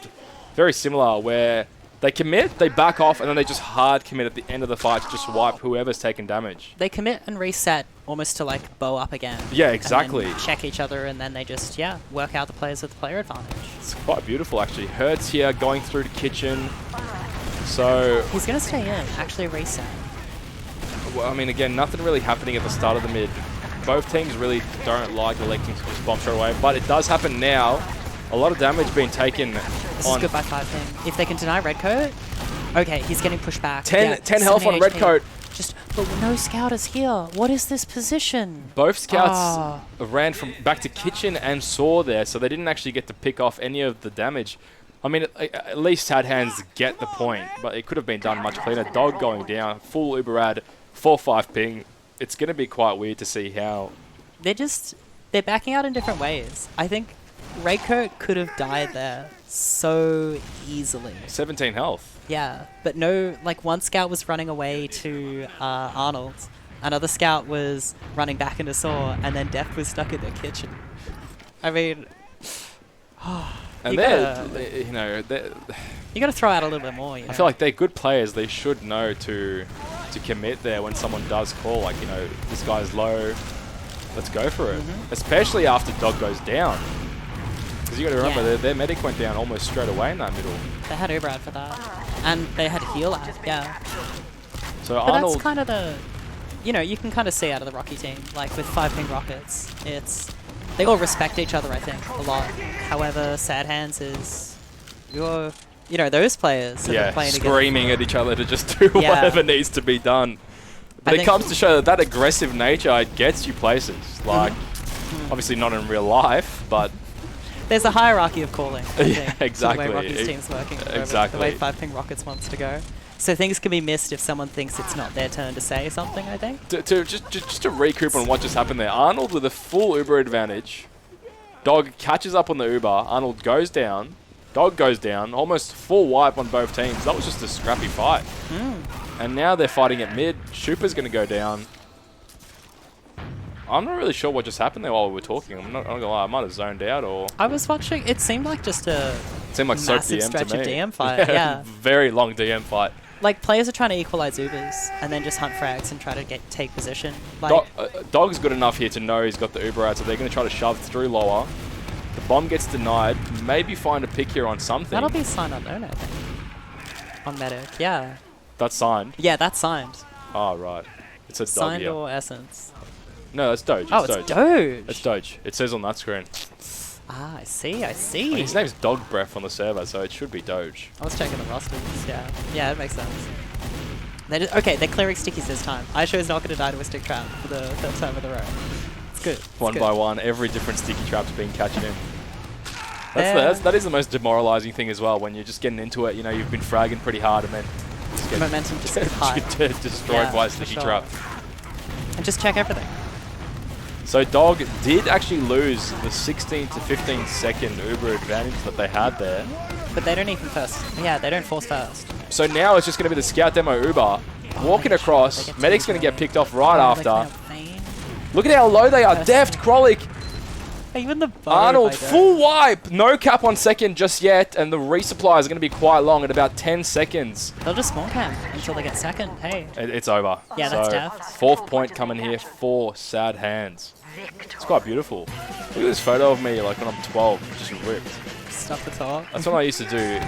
very similar, where They commit, they back off, and then they just hard commit at the end of the fight to just wipe whoever's taken damage. They commit and reset almost to like bow up again. Yeah, exactly. And then check each other, and then they just work out the players with the player advantage. It's quite beautiful actually. Hertz here going through to kitchen. So He's gonna stay in, actually reset. well, I mean, again, nothing really happening at the start of the mid. Both teams really don't like electing to just bomb straight away, but it does happen now. A lot of damage being taken This on is good by 5 ping. If they can deny Redcoat, okay, he's getting pushed back. 10 health on 70 Redcoat. Just, but no scouters here. What is this position? Both scouts ran from back to kitchen and saw there, so they didn't actually get to pick off any of the damage. I mean, at least Sad Hands get the point, but it could have been done much cleaner. Dog going down, full Uberad, 4-5 ping. It's going to be quite weird to see how... They're backing out in different ways. I think Redcoat could have died there so easily. 17 health. Yeah, but no, like one scout was running away to Arnold, another scout was running back into Saw, and then Def was stuck in the kitchen. I mean, And you gotta throw out a little bit more. You know? I feel like they're good players. They should know to commit there when someone does call, like, you know, this guy's low, let's go for it. Especially after Dog goes down. Because you got to remember, their medic went down almost straight away in that middle. They had Uberad for that. And they had heal out, yeah. So But Arnold... that's kind of the... You know, you can kind of see out of the Rocky team, like with 5 ping Rockets, it's... They all respect each other, I think, a lot. However, Sad Hands is... You know, those players that are playing screaming at each other to just do whatever needs to be done. But it comes to show that aggressive nature gets you places. Like, obviously not in real life, but... There's a hierarchy of calling, I think, exactly. to the way Rocky's team's working. Exactly. The way 5 ping Rockets wants to go. So things can be missed if someone thinks it's not their turn to say something, I think. Just to recoup on what just happened there. Arnold with a full Uber advantage. Dog catches up on the Uber. Arnold goes down. Dog goes down. Almost full wipe on both teams. That was just a scrappy fight. And now they're fighting at mid. Shupa's going to go down. I'm not really sure what just happened there while we were talking. I'm not gonna lie, I might have zoned out or... I was watching, it seemed like just a massive stretch of DM fight, yeah. Very long DM fight. Like, players are trying to equalize Ubers and then just hunt frags and try to take position. Like, Dog's good enough here to know he's got the Uber out, so they're going to try to shove through lower. The bomb gets denied. Maybe find a pick here on something. That'll be signed unknown, I think. On Medic, yeah. That's signed? Yeah, that's signed. Oh, right. It's a Dog signed here. or Essence? No, that's Doge. Oh, it's Doge. It's Doge. It says on that screen. Ah, I see, I see. His name's Dog Breath on the server, so it should be Doge. I was checking the rosters, yeah. Yeah, it makes sense. Okay, they're clearing stickies this time. Aisho's not going to die to a stick trap for the third time in a row. It's good. One by one, every different sticky trap's been catching in. That is the most demoralizing thing as well, when you're just getting into it, you know, you've been fragging pretty hard and then just get momentum just gets high. destroyed by a sticky trap. And just check everything. So Dog did actually lose the 16 to 15 second Uber advantage that they had there. But they don't even first. Yeah, they don't force first. So now it's just going to be the Scout Demo Uber. Walking across. Medic's going to get picked off right after. Look at how low they are. Deft, Krolic. Even the Arnold, full wipe. No cap on second just yet. And the resupplies are going to be quite long at about 10 seconds. They'll just small camp until they get second. Hey. It's over. Yeah, that's Deft. 4th point coming here for Sad Hands. It's quite beautiful. Look at this photo of me like when I'm 12, just ripped. Stuff the top. That's what I used to do.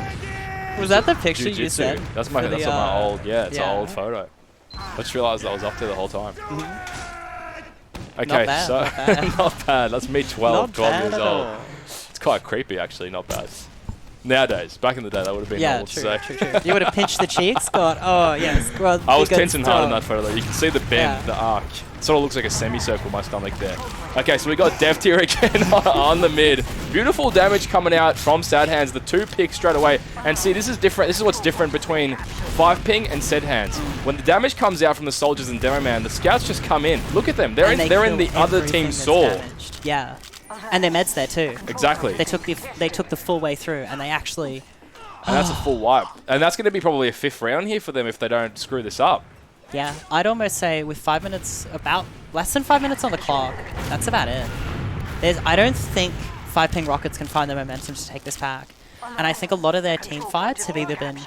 Was that the picture you said? That's my old, it's an old photo. I just realised that was up there the whole time. Okay, not so bad. not bad. That's me 12 years old. It's quite creepy actually, not bad. Nowadays, back in the day, that would have been old. True. You would have pinched the cheeks, got, oh yes. I was tense and hard in that photo though. You can see the bend, the arc. It sort of looks like a semicircle, my stomach there. Okay, so we got Deft here again on the mid. Beautiful damage coming out from Sad Hands. The 2 picks straight away. And see, this is different. This is what's different between 5 ping and Sad Hands. When the damage comes out from the soldiers and Demo Man, the scouts just come in. Look at them. They're in the other team's saw. Yeah. And their meds there too. Exactly. They took the full way through, and they actually. And that's a full wipe. And that's going to be probably a 5th round here for them if they don't screw this up. Yeah, I'd almost say with 5 minutes, about less than 5 minutes on the clock, that's about it. I don't think 5 ping Rockets can find the momentum to take this pack. And I think a lot of their team fights have either been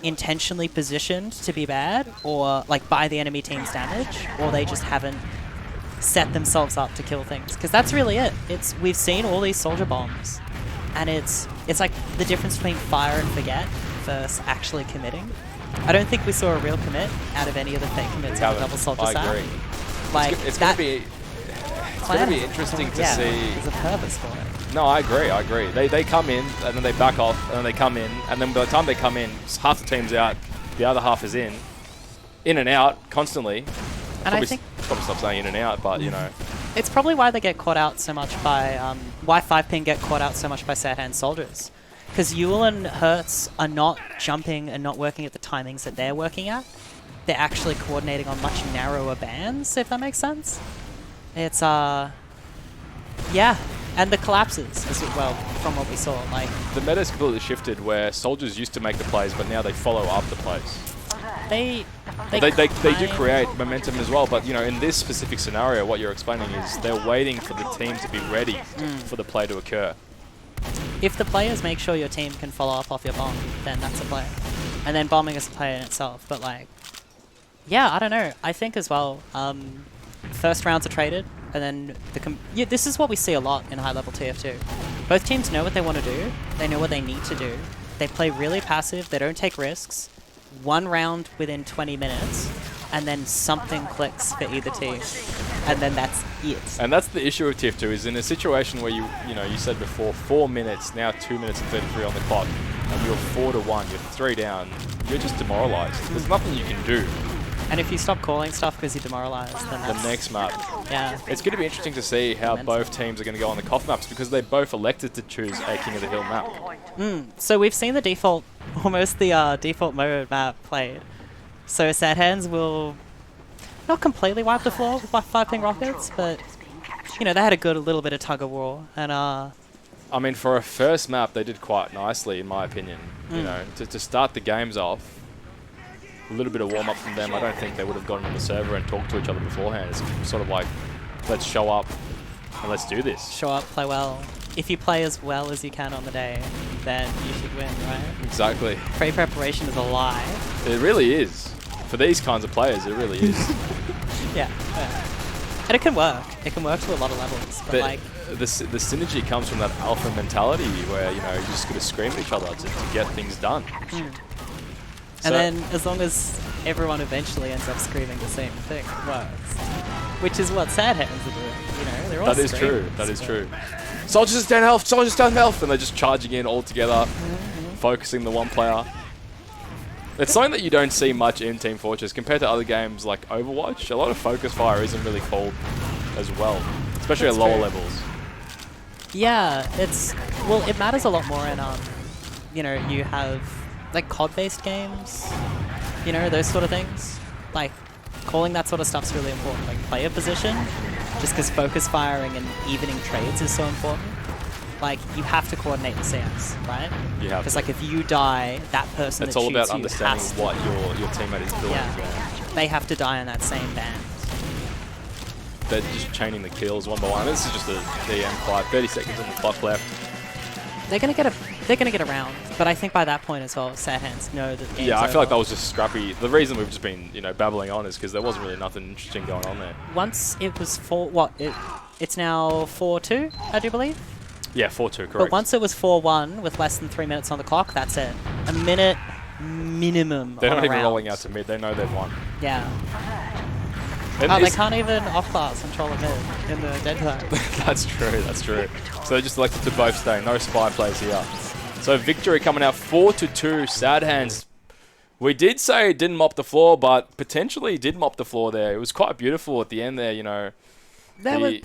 intentionally positioned to be bad, or like by the enemy team's damage, or they just haven't set themselves up to kill things. Because that's really it. We've seen all these soldier bombs, and it's like the difference between fire and forget versus actually committing. I don't think we saw a real commit out of any of the fake commits on the double soldier I side. agree. Like It's going to be interesting to see. There's a purpose for it. No, I agree. They come in, and then they back off, and then they come in, and then by the time they come in, half the team's out, the other half is in and out, constantly. And I think... Probably stop saying in and out, but, you know. It's probably why they get caught out so much by... why 5-ping get caught out so much by sad hand soldiers. Because Yule and Hertz are not jumping and not working at the timings that they're working at. They're actually coordinating on much narrower bands, if that makes sense. It's, yeah. And the collapses as well, from what we saw. Like the meta's completely shifted where soldiers used to make the plays, but now they follow up the plays. They do create momentum as well, but, you know, in this specific scenario, what you're explaining is they're waiting for the team to be ready for the play to occur. If the players make sure your team can follow up off your bomb, then that's a play. And then bombing is a play in itself. But, like, yeah, I don't know. I think as well, first rounds are traded, and then this is what we see a lot in high-level TF2. Both teams know what they want to do. They know what they need to do. They play really passive. They don't take risks. One round within 20 minutes, and then something clicks for either team, and then that's it. And that's the issue with TF2, is in a situation where you said before, 4 minutes, now 2 minutes and 33 on the clock, and you're 4-1, you're 3 down, you're just demoralized. There's nothing you can do. And if you stop calling stuff because you're demoralized, then that's... The next map. Yeah. It's going to be interesting to see how both teams are going to go on the CoF maps, because they both elected to choose a King of the Hill map. So we've seen the default, almost the default mode map played. So sad hands will not completely wipe the floor with 5-ping rockets, but, you know, they had a little bit of tug of war. And I mean, for a first map, they did quite nicely, in my opinion. You know, to start the games off, a little bit of warm-up from them. I don't think they would have gotten on the server and talked to each other beforehand. It's sort of like, let's show up and let's do this. Show up, play well. If you play as well as you can on the day, then you should win, right? Exactly. Pre-preparation is a lie. It really is. For these kinds of players, it really is. Yeah. And it can work. It can work to a lot of levels. But like, the synergy comes from that alpha mentality where, you know, you just got to scream at each other to get things done. And then, as long as everyone eventually ends up screaming the same thing, it works. Which is what sad hands are doing, you know? They're all That is true. That is true. Soldiers down health! Soldiers down health! And they're just charging in all together, focusing the one player. It's something that you don't see much in Team Fortress compared to other games like Overwatch. A lot of focus fire isn't really called as well, especially at lower levels. Yeah, it matters a lot more in, you know, you have like COD-based games, you know, those sort of things. Like, calling that sort of stuff's really important. Like, player position, just because focus firing and evening trades is so important. Like, you have to coordinate the CS, right? You have Because, like, if you die, that person it's that all shoots about understanding what your teammate is doing. Yeah, they have to die in that same band. They're just chaining the kills one by one. This is just a DM fight. 30 seconds on the clock left. They're gonna get around, but I think by that point as well, sad hands know that the game's Yeah, I feel like over. that was just scrappy. The reason we've just been, you know, babbling on is because there wasn't really nothing interesting going on there. Once it was it's now 4-2, I do believe. Yeah, 4-2, correct. But once it was 4-1 with less than 3 minutes on the clock, that's it. A minute minimum. They're on not a even round. rolling out to mid. They know they've won. Yeah. And Oh, they can't even off-class control of mid in the dead zone. That's true, that's true. So they just elected to both stay. No spy plays here. So victory coming out 4-2. Sad hands. We did say it didn't mop the floor, but potentially did mop the floor there. It was quite beautiful at the end there, you know. They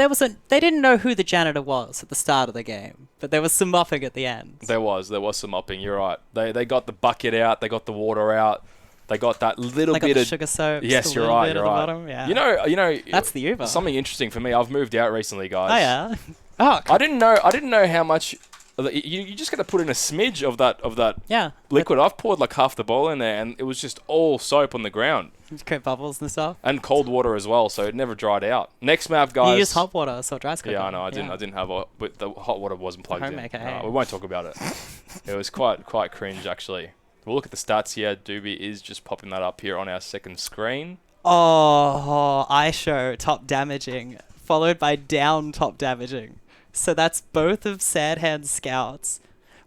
didn't know who the janitor was at the start of the game, but there was some mopping at the end. There was some mopping, you're right. They got the bucket out, they got the water out. They got that little bit the of sugar soap. Yes, you're right. You're right. Bottom, yeah. You know. That's the Uber. Something interesting for me. I've moved out recently, guys. Oh yeah. Oh, I didn't know how much. You just got to put in a smidge of that yeah. liquid. I've poured like half the bowl in there, and it was just all soap on the ground. Just create bubbles and stuff. And cold water as well, so it never dried out. Next map, guys. You used hot water, so it dries quicker. Yeah, I know. I didn't have but the hot water wasn't plugged Homemaker, in. hey. We won't talk about it. It was quite cringe actually. We'll look at the stats here. Doobie is just popping that up here on our second screen. Oh, ISHO top damaging, followed by down top damaging. So that's both of Sad Hand's scouts.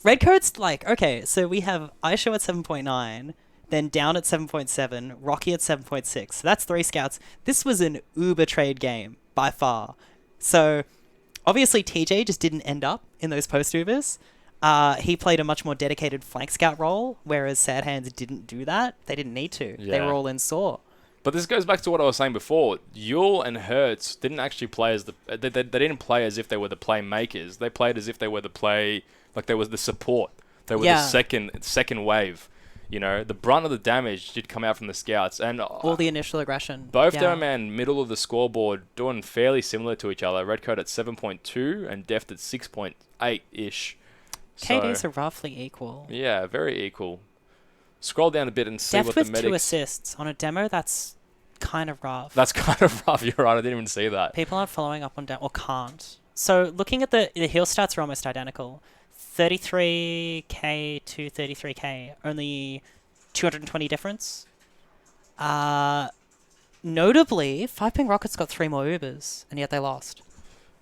Redcoat's like, okay, so we have ISHO at 7.9, then down at 7.7, Rocky at 7.6. So that's 3 scouts. This was an uber trade game, by far. So obviously TJ just didn't end up in those post-ubers. He played a much more dedicated flank scout role, whereas Sad Hands didn't do that. They didn't need to. They were all in Saw. But this goes back to what I was saying before. Yule and Hertz didn't actually play as they didn't play as if they were the playmakers. They played as if they were they was the support. They were the second wave. You know, the brunt of the damage did come out from the scouts and all the initial aggression. Both them and middle of the scoreboard doing fairly similar to each other. Redcoat at 7.2 and Deft at 6.8 ish. KDs are roughly equal. Yeah, very equal. Scroll down a bit and see Deft what the with medics... 2 assists on a demo. That's kind of rough. That's kind of rough. You're right. I didn't even see that. People aren't following up on or can't. So looking at the heal stats are almost identical. 33k to 33k, only 220 difference. Notably, 5-ping Rockets got 3 more Ubers, and yet they lost.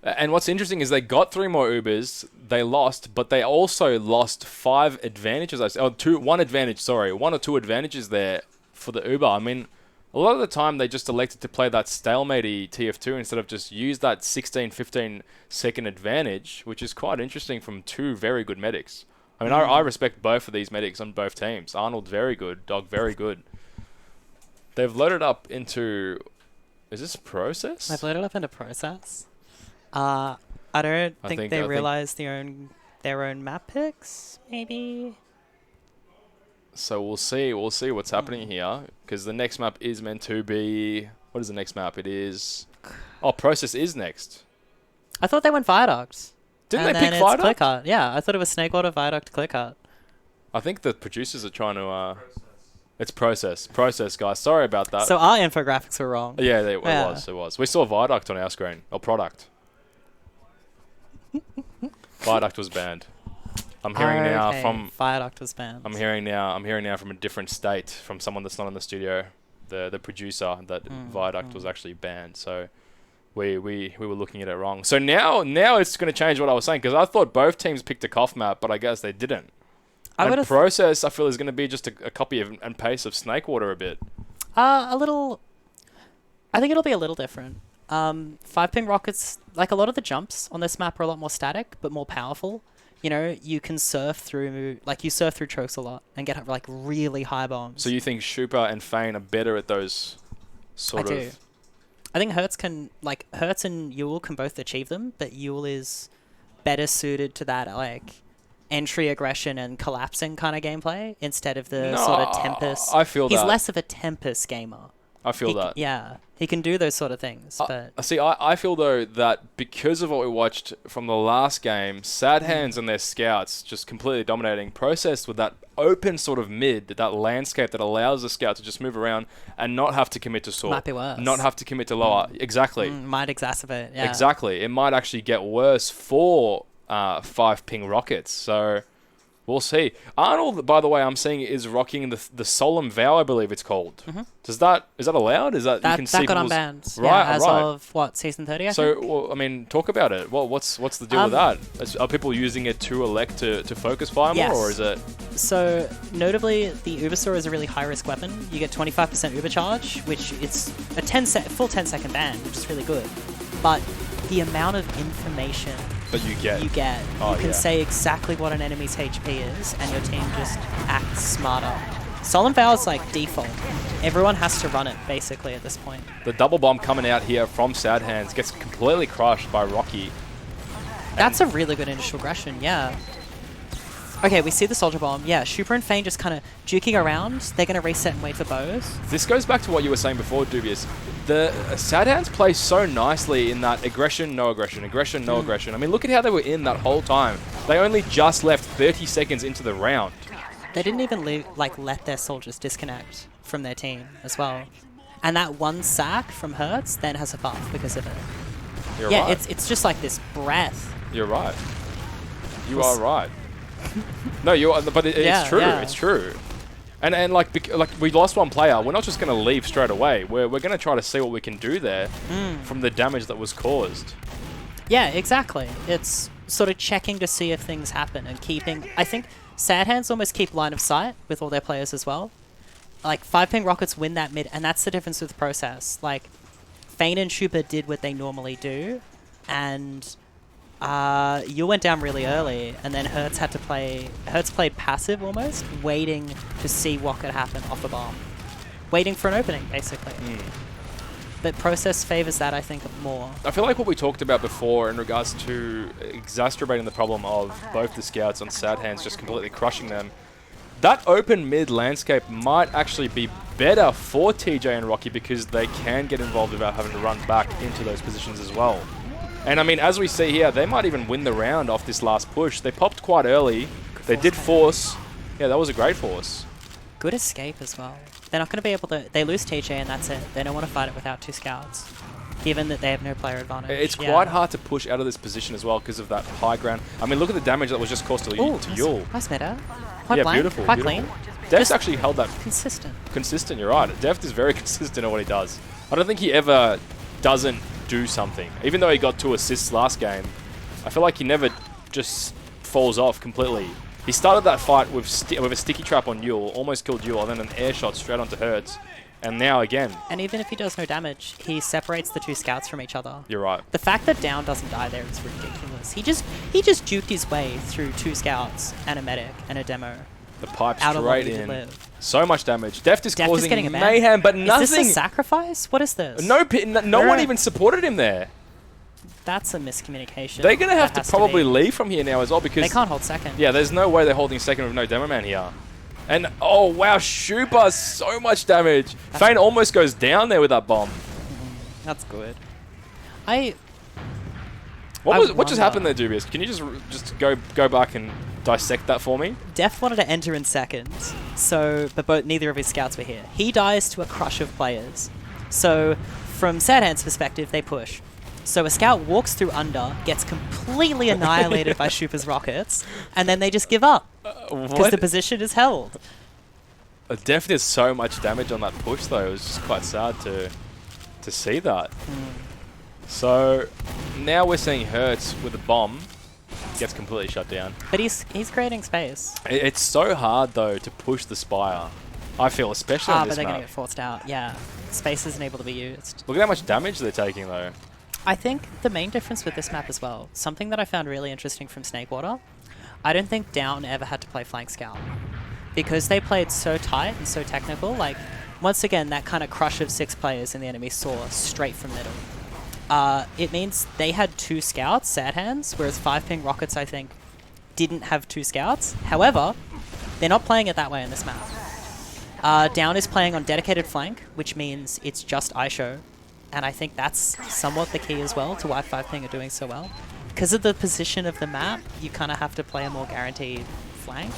And what's interesting is they got 3 more Ubers, they lost, but they also lost 5 advantages. One or two advantages there for the Uber. I mean, a lot of the time they just elected to play that stalemate TF2 instead of just use that 16, 15 second advantage, which is quite interesting from 2 very good medics. I mean, I respect both of these medics on both teams. Arnold, very good. Dog, very good. They've loaded up into... Is this Process? They've loaded up into Process. I don't think they realize their own map picks, maybe. So we'll see what's happening here, because the next map is meant to be... What is the next map? It is... Oh, Process is next. I thought they went Viaduct. Didn't they pick Viaduct? Clearcut. Yeah, I thought it was Snakewater, Viaduct, Clearcut. I think the producers are trying to... It's Process. Process, guys. Sorry about that. So our infographics were wrong. Yeah, it was. We saw Viaduct on our screen. Or Product. Viaduct was banned. I'm hearing now from Viaduct was banned. I'm hearing now from a different state, from someone that's not in the studio, the producer, that Viaduct was actually banned. So we were looking at it wrong. So now it's going to change what I was saying, because I thought both teams picked a cough map, but I guess they didn't. And Process, I feel, is going to be just a copy of and paste of Snakewater a bit. A little. I think it'll be a little different. 5-ping Rockets, like a lot of the jumps on this map are a lot more static, but more powerful. You know, you can surf through chokes a lot and get like really high bombs. So you think Shupa and Fane are better at those sort of... I do. I think Hertz and Yule can both achieve them, but Yule is better suited to that, like, entry aggression and collapsing kind of gameplay instead of the sort of Tempest. I feel he's less of a Tempest gamer. I feel that. Yeah, he can do those sort of things. But I feel, though, that because of what we watched from the last game, Sad Hands and their scouts just completely dominating, Processed with that open sort of mid, that landscape that allows the scout to just move around and not have to commit to sword. Might be worse. Not have to commit to lower. Exactly. Might exacerbate, yeah. Exactly. It might actually get worse for 5-ping Rockets. So... We'll see. Arnold, by the way, I'm seeing is rocking the Solemn Vow, I believe it's called. Is that allowed? Is that you can see got unbanned? Right, as of what, season 30? I think? Well, I mean, talk about it. What's the deal with that? Are people using it to elect to focus fire more, or is it? So notably, the Uber Store is a really high risk weapon. You get 25% Uber charge, which it's a full 10-second ban, which is really good. But the amount of information that you get. You can say exactly what an enemy's HP is, and your team just acts smarter. Solemn Vow is like default. Everyone has to run it, basically, at this point. The double bomb coming out here from Sad Hands gets completely crushed by Rocky. That's a really good initial aggression, yeah. Okay, we see the Soldier Bomb. Yeah, Shupa and Fane just kind of juking around. They're going to reset and wait for bows. This goes back to what you were saying before, Dubious. The Sad Hands play so nicely in that aggression, no aggression, aggression, no aggression. I mean, look at how they were in that whole time. They only just left 30 seconds into the round. They didn't even let their soldiers disconnect from their team as well. And that one sack from Hertz then has a buff because of it. You're right. It's just like this breath. You're right. You are right. No, but it's true. Yeah. It's true. And like we lost one player, we're not just going to leave straight away. We're going to try to see what we can do there from the damage that was caused. Yeah, exactly. It's sort of checking to see if things happen and keeping... I think Sad Hands almost keep line of sight with all their players as well. Like, 5-ping Rockets win that mid, and that's the difference with Process. Like, Fane and Shupa did what they normally do, and you went down really early, and then Hertz had to play... Hertz played passive almost, waiting to see what could happen off a bomb. Waiting for an opening, basically. But Process favours that, I think, more. I feel like what we talked about before in regards to exacerbating the problem of both the scouts on Sad Hands just completely crushing them, that open mid landscape might actually be better for TJ and Rocky because they can get involved without having to run back into those positions as well. And I mean, as we see here, they might even win the round off this last push. They popped quite early. They did force. Yeah, that was a great force. Good escape as well. They're not going to be able to... They lose TJ and that's it. They don't want to fight it without 2 scouts, given that they have no player advantage. It's quite hard to push out of this position as well because of that high ground. I mean, look at the damage that was just caused to Yule. Nice meta. Quite blank, beautiful. quite Beautiful. clean. Def's actually held that... Consistent. You're right. Deft is very consistent at what he does. I don't think he ever doesn't do something. Even though he got 2 assists last game, I feel like he never just falls off completely. He started that fight with a sticky trap on Yule, almost killed Yule, and then an air shot straight onto Hertz. And now again. And even if he does no damage, he separates the 2 scouts from each other. You're right. The fact that Down doesn't die there is ridiculous. He just juked his way through 2 scouts and a medic and a demo. The pipe out straight in. So much damage. Deft is causing mayhem, but nothing. Is this a sacrifice? What is this? No one even supported him there. That's a miscommunication. They're going to have to probably leave from here now as well because... They can't hold second. Yeah, there's no way they're holding second with no demo man here. And, oh, wow, Shupa, so much damage. Fane almost goes down there with that bomb. That's good. What just happened there, Dubious? Can you just go back and dissect that for me? Def wanted to enter in second, but neither of his scouts were here. He dies to a crush of players. So, from Sad Hand's perspective, they push. So a scout walks through under, gets completely annihilated by Shupa's rockets, and then they just give up. Because the position is held. Def did so much damage on that push, though. It was just quite sad to see that. So now we're seeing Hertz with a bomb. Gets completely shut down. But he's creating space. It's so hard, though, to push the Spire. I feel, especially on this but they're map. going to get forced out. Yeah. Space isn't able to be used. Look at how much damage they're taking, though. I think the main difference with this map as well, something that I found really interesting from Snakewater, I don't think Down ever had to play flank scout. Because they played so tight and so technical, like, once again, that kind of crush of 6 players in the enemy saw straight from middle. It means they had 2 scouts, Sad Hands, whereas 5-ping Rockets, I think, didn't have 2 scouts. However, they're not playing it that way in this map. Down is playing on dedicated flank, which means it's just ISO. And I think that's somewhat the key as well to why 5-ping are doing so well. Because of the position of the map, you kind of have to play a more guaranteed flank.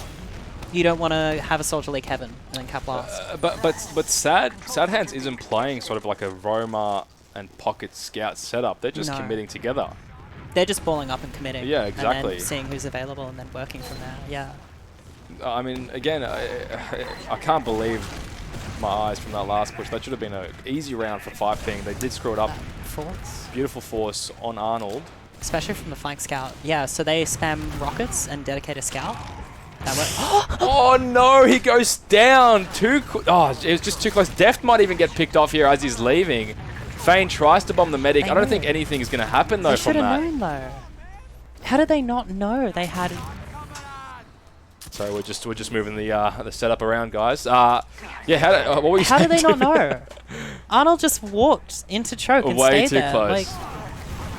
You don't want to have a Soldier League Heaven and then cap last. But Sad Hands isn't playing sort of like a Roma and Pocket Scout setup. They're just committing together. They're just balling up and committing. Yeah, exactly. And then seeing who's available and then working from there. Yeah. I mean, again, I can't believe my eyes from that last push. That should have been an easy round for 5-ping. They did screw it up. Force. Beautiful force on Arnold. Especially from the flank scout. Yeah, so they spam rockets and dedicate a scout. That worked. Oh no, he goes down. It was just too close. Deft might even get picked off here as he's leaving. Fane tries to bomb the medic. I don't think anything is going to happen though from that. They should have known though. How did they not know they had... Sorry, we're just moving the setup around, guys. What were you saying? How did they not know? Arnold just walked into choke and stayed there. Close.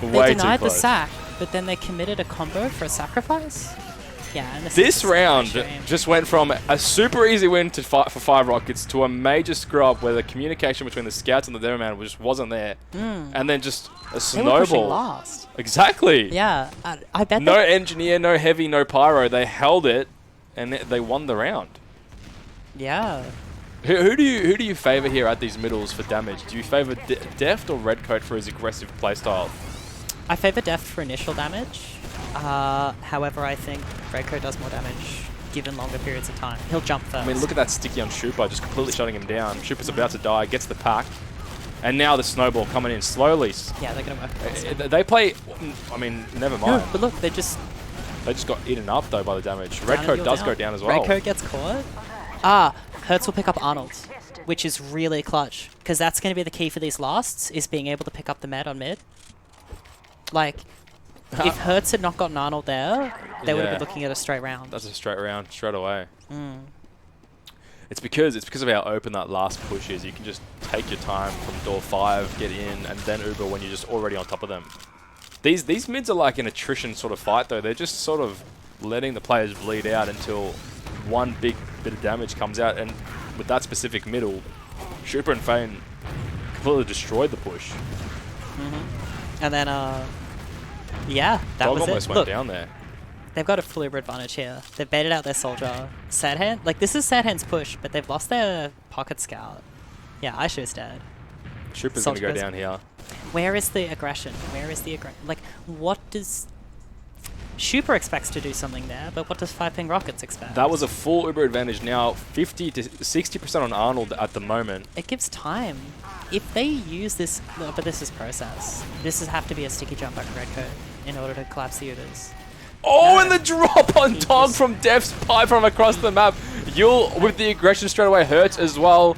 Like, they denied the sack, but then they committed a combo for a sacrifice. Yeah. And this round just went from a super easy win for 5 Rockets to a major screw up where the communication between the scouts and the demo man just wasn't there, and then just a snowball. They were pushing last. Exactly. Yeah, I bet. No engineer, no heavy, no pyro. They held it. And they won the round. Yeah. Who do you favor here at these middles for damage? Do you favor Deft or Redcoat for his aggressive playstyle? I favor Deft for initial damage. However, I think Redcoat does more damage given longer periods of time. He'll jump first. I mean, look at that sticky on Shupa, just completely shutting him down. Shupa's about to die, gets the pack. And now the snowball coming in slowly. Yeah, they're going to work fast. They play... I mean, never mind. No, but look, they just got eaten up, though, by the damage. Redcoat does go down as well. Redcoat gets caught. Ah, Hertz will pick up Arnold, which is really clutch. Because that's going to be the key for these lasts, is being able to pick up the med on mid. Like, if Hertz had not gotten Arnold there, they would have been looking at a straight round. That's a straight round, straight away. It's because of how open that last push is. You can just take your time from door 5, get in, and then Uber when you're just already on top of them. These mids are like an attrition sort of fight, though. They're just sort of letting the players bleed out until one big bit of damage comes out. And with that specific middle, Shupa and Fane completely destroyed the push. And then, yeah, that Dog was almost it. went down there. They've got a full Uber advantage here. They've baited out their soldier. Sadhand, like this is Sadhand's push, but they've lost their pocket scout. Yeah, Aisha's dead. Shupa's going to go Soldier down here. Where is the aggression? Where is the aggression? Like, what does... Shupa expects to do something there, but what does 5-ping Rockets expect? That was a full Uber advantage now. 50 to 60% on Arnold at the moment. It gives time. If they use this... No, but this is process. This is have to be a sticky jump back Redcoat in order to collapse the Ubers. Oh, and the drop on Dog from Def's pipe from across the map. Yul with the aggression straight away hurts as well.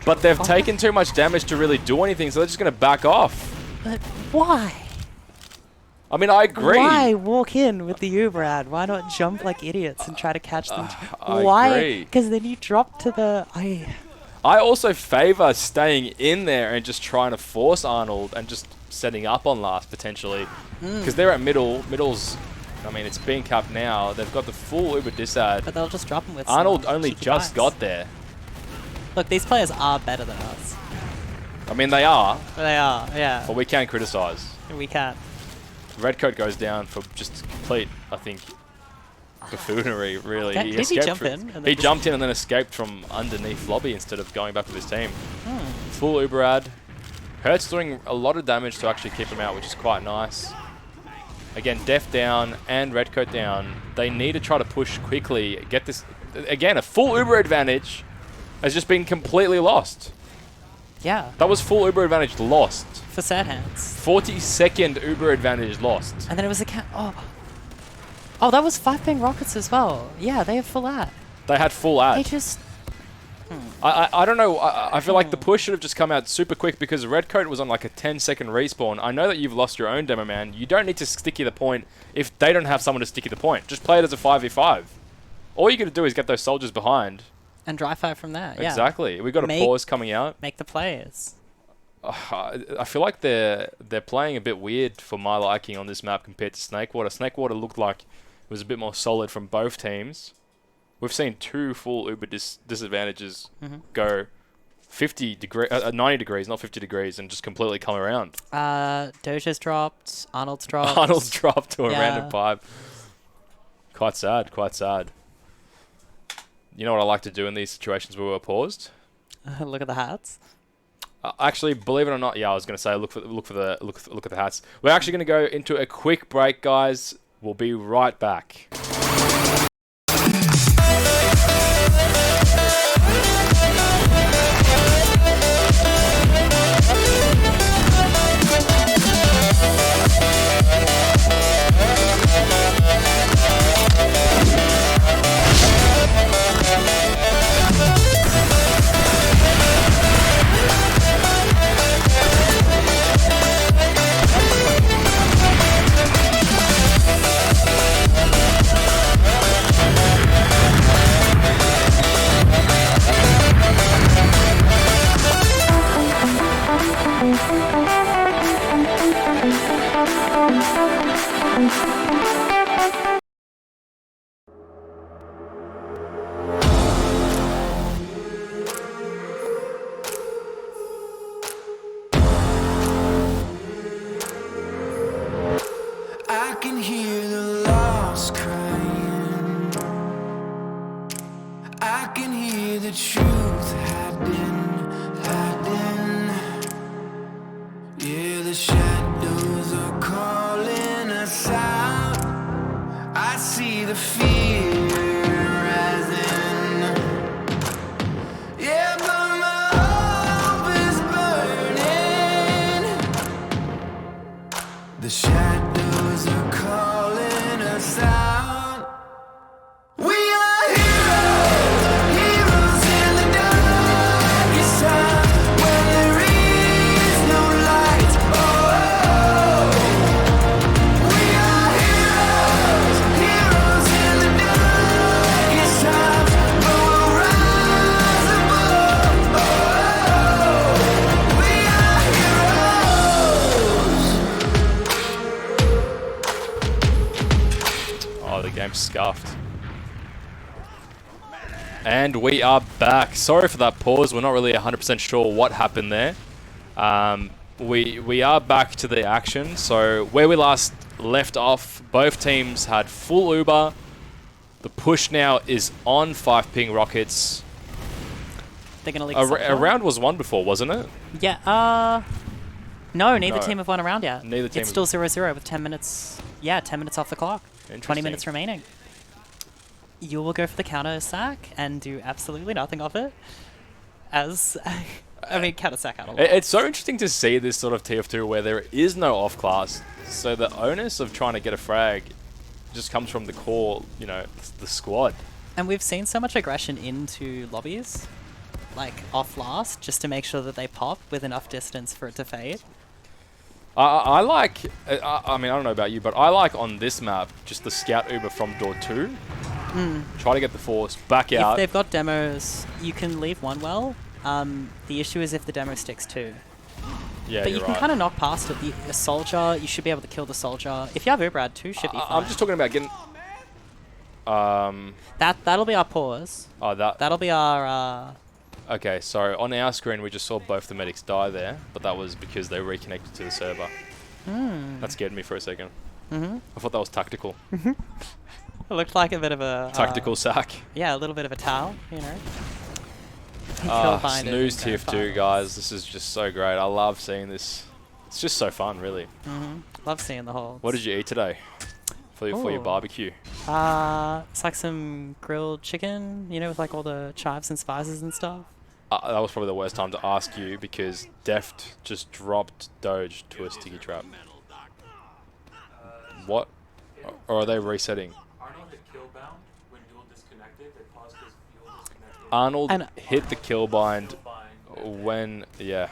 But they've taken too much damage to really do anything, so they're just going to back off. But why? I mean, I agree. Why walk in with the Uber ad? Why not jump like idiots and try to catch them? I Why? agree. Because then you drop to the... I also favour staying in there and just trying to force Arnold and just setting up on last, potentially. Because they're at middle. Middle's... I mean, it's being capped now. They've got the full Uber disad. But they'll just drop them with Arnold some only cheeky just bites. got there. Look, these players are better than us. I mean, they are, They are, yeah. but we can criticise. We can. Redcoat goes down for just complete, I think, buffoonery, really. Did he escaped jump from- in? And then He just- jumped in and then escaped from underneath lobby instead of going back with his team. Full Uber ad. Hertz doing a lot of damage to actually keep him out, which is quite nice. Again, Def down and Redcoat down. They need to try to push quickly. Get this... Again, a full Uber advantage has just been completely lost. Yeah. That was full Uber advantage lost. For sad hands. 40-second Uber advantage lost. And then it was a Oh, that was 5-ping Rockets as well. Yeah, they have full ad. They had full ad. They just... I don't know. I feel like the push should have just come out super quick because Redcoat was on like a 10-second respawn. I know that you've lost your own demo man. You don't need to sticky the point if they don't have someone to sticky the point. Just play it as a 5v5. All you got to do is get those soldiers behind. And dry fire from there, yeah. Exactly. We've got a pause coming out. Make the plays. I feel like they're playing a bit weird for my liking on this map compared to Snakewater. Snakewater looked like it was a bit more solid from both teams. We've seen two full Uber disadvantages go 90 degrees, not 50 degrees, and just completely come around. Doja's dropped. Arnold's dropped. Arnold's dropped to a Yeah. random pipe. Quite sad, quite sad. You know what I like to do in these situations where we're paused? Look at the hats. Actually, believe it or not, yeah, I was going to say look at the hats. We're actually going to go into a quick break, guys. We'll be right back. scuffed. And we are back. Sorry for that pause. We're not really 100% sure what happened there. We are back to the action. So where we last left off, both teams had full Uber. The push now is on 5-ping rockets. They're going to leak A round was won before, wasn't it? Yeah, no, neither team have won a round yet. Neither team. It's still 0-0 with 10 minutes. Yeah, 10 minutes off the clock. 20 minutes remaining. You will go for the counter sack and do absolutely nothing of it. As, I mean, counter sack out a lot. It's so interesting to see this sort of TF2 where there is no off class. So the onus of trying to get a frag just comes from the core, you know, the squad. And we've seen so much aggression into lobbies, like off last, just to make sure that they pop with enough distance for it to fade. I like, I mean, I don't know about you, but I like on this map just the scout Uber from door 2. Try to get the force back out. If they've got demos, you can leave one well. The issue is if the demo sticks too. Yeah, but you can kind of knock past it. A soldier, you should be able to kill the soldier. If you have Uber, too, should be fine. I'm just talking about getting... That'll be our pause. Oh, That'll be our... Okay, so on our screen we just saw both the medics die there, but that was because they reconnected to the server. That scared me for a second. I thought that was tactical. It looked like a bit of a... Tactical sack. Yeah, a little bit of a towel, you know. Snooze TF2, guys. This is just so great. I love seeing this. It's just so fun, really. Love seeing the whole... What did you eat today for your barbecue? It's like some grilled chicken, you know, with like all the chives and spices and stuff. That was probably the worst time to ask you because Deft just dropped Doge to a sticky trap. What? Or are they resetting? Arnold hit kill bound when dual disconnected. They paused his fuel disconnected. Arnold hit the kill bind when, yeah.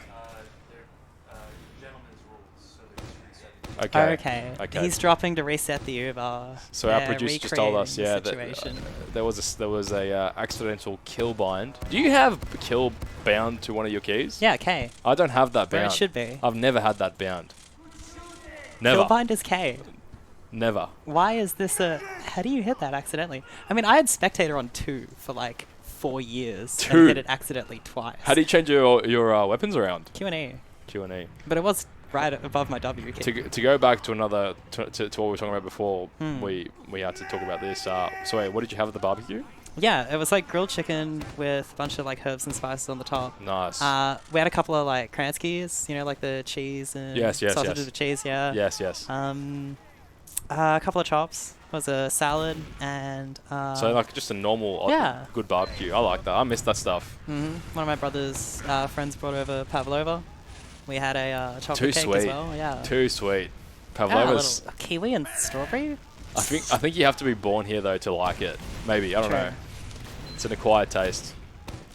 Gentleman's rules, so they're just resetting. Okay. He's dropping to reset the Uber. So our producer just told us, yeah, that there was a accidental kill bind. Do you have kill bound to one of your keys? Yeah, K. I don't have that bound. Where it should be. I've never had that bound. Never. Kill bind is K. Never. Why is this a... How do you hit that accidentally? I mean, I had Spectator on 2 for like 4 years. 2? And hit it accidentally twice. How do you change your weapons around? Q&E. Q&E. But it was right above my W key. To go back to another... To what we were talking about before, we had to talk about this. So wait, what did you have at the barbecue? Yeah, it was like grilled chicken with a bunch of like herbs and spices on the top. Nice. We had a couple of like Kranskis, you know, like the cheese and sausages with cheese, yeah. Yes. A couple of chops. Was a salad and... so like just a normal, good barbecue. I like that. I miss that stuff. One of my brother's friends brought over pavlova. We had a chocolate cake as well. Yeah. Too sweet. Pavlova's... A kiwi and strawberry? I think you have to be born here though to like it. Maybe, I don't know. It's an acquired taste.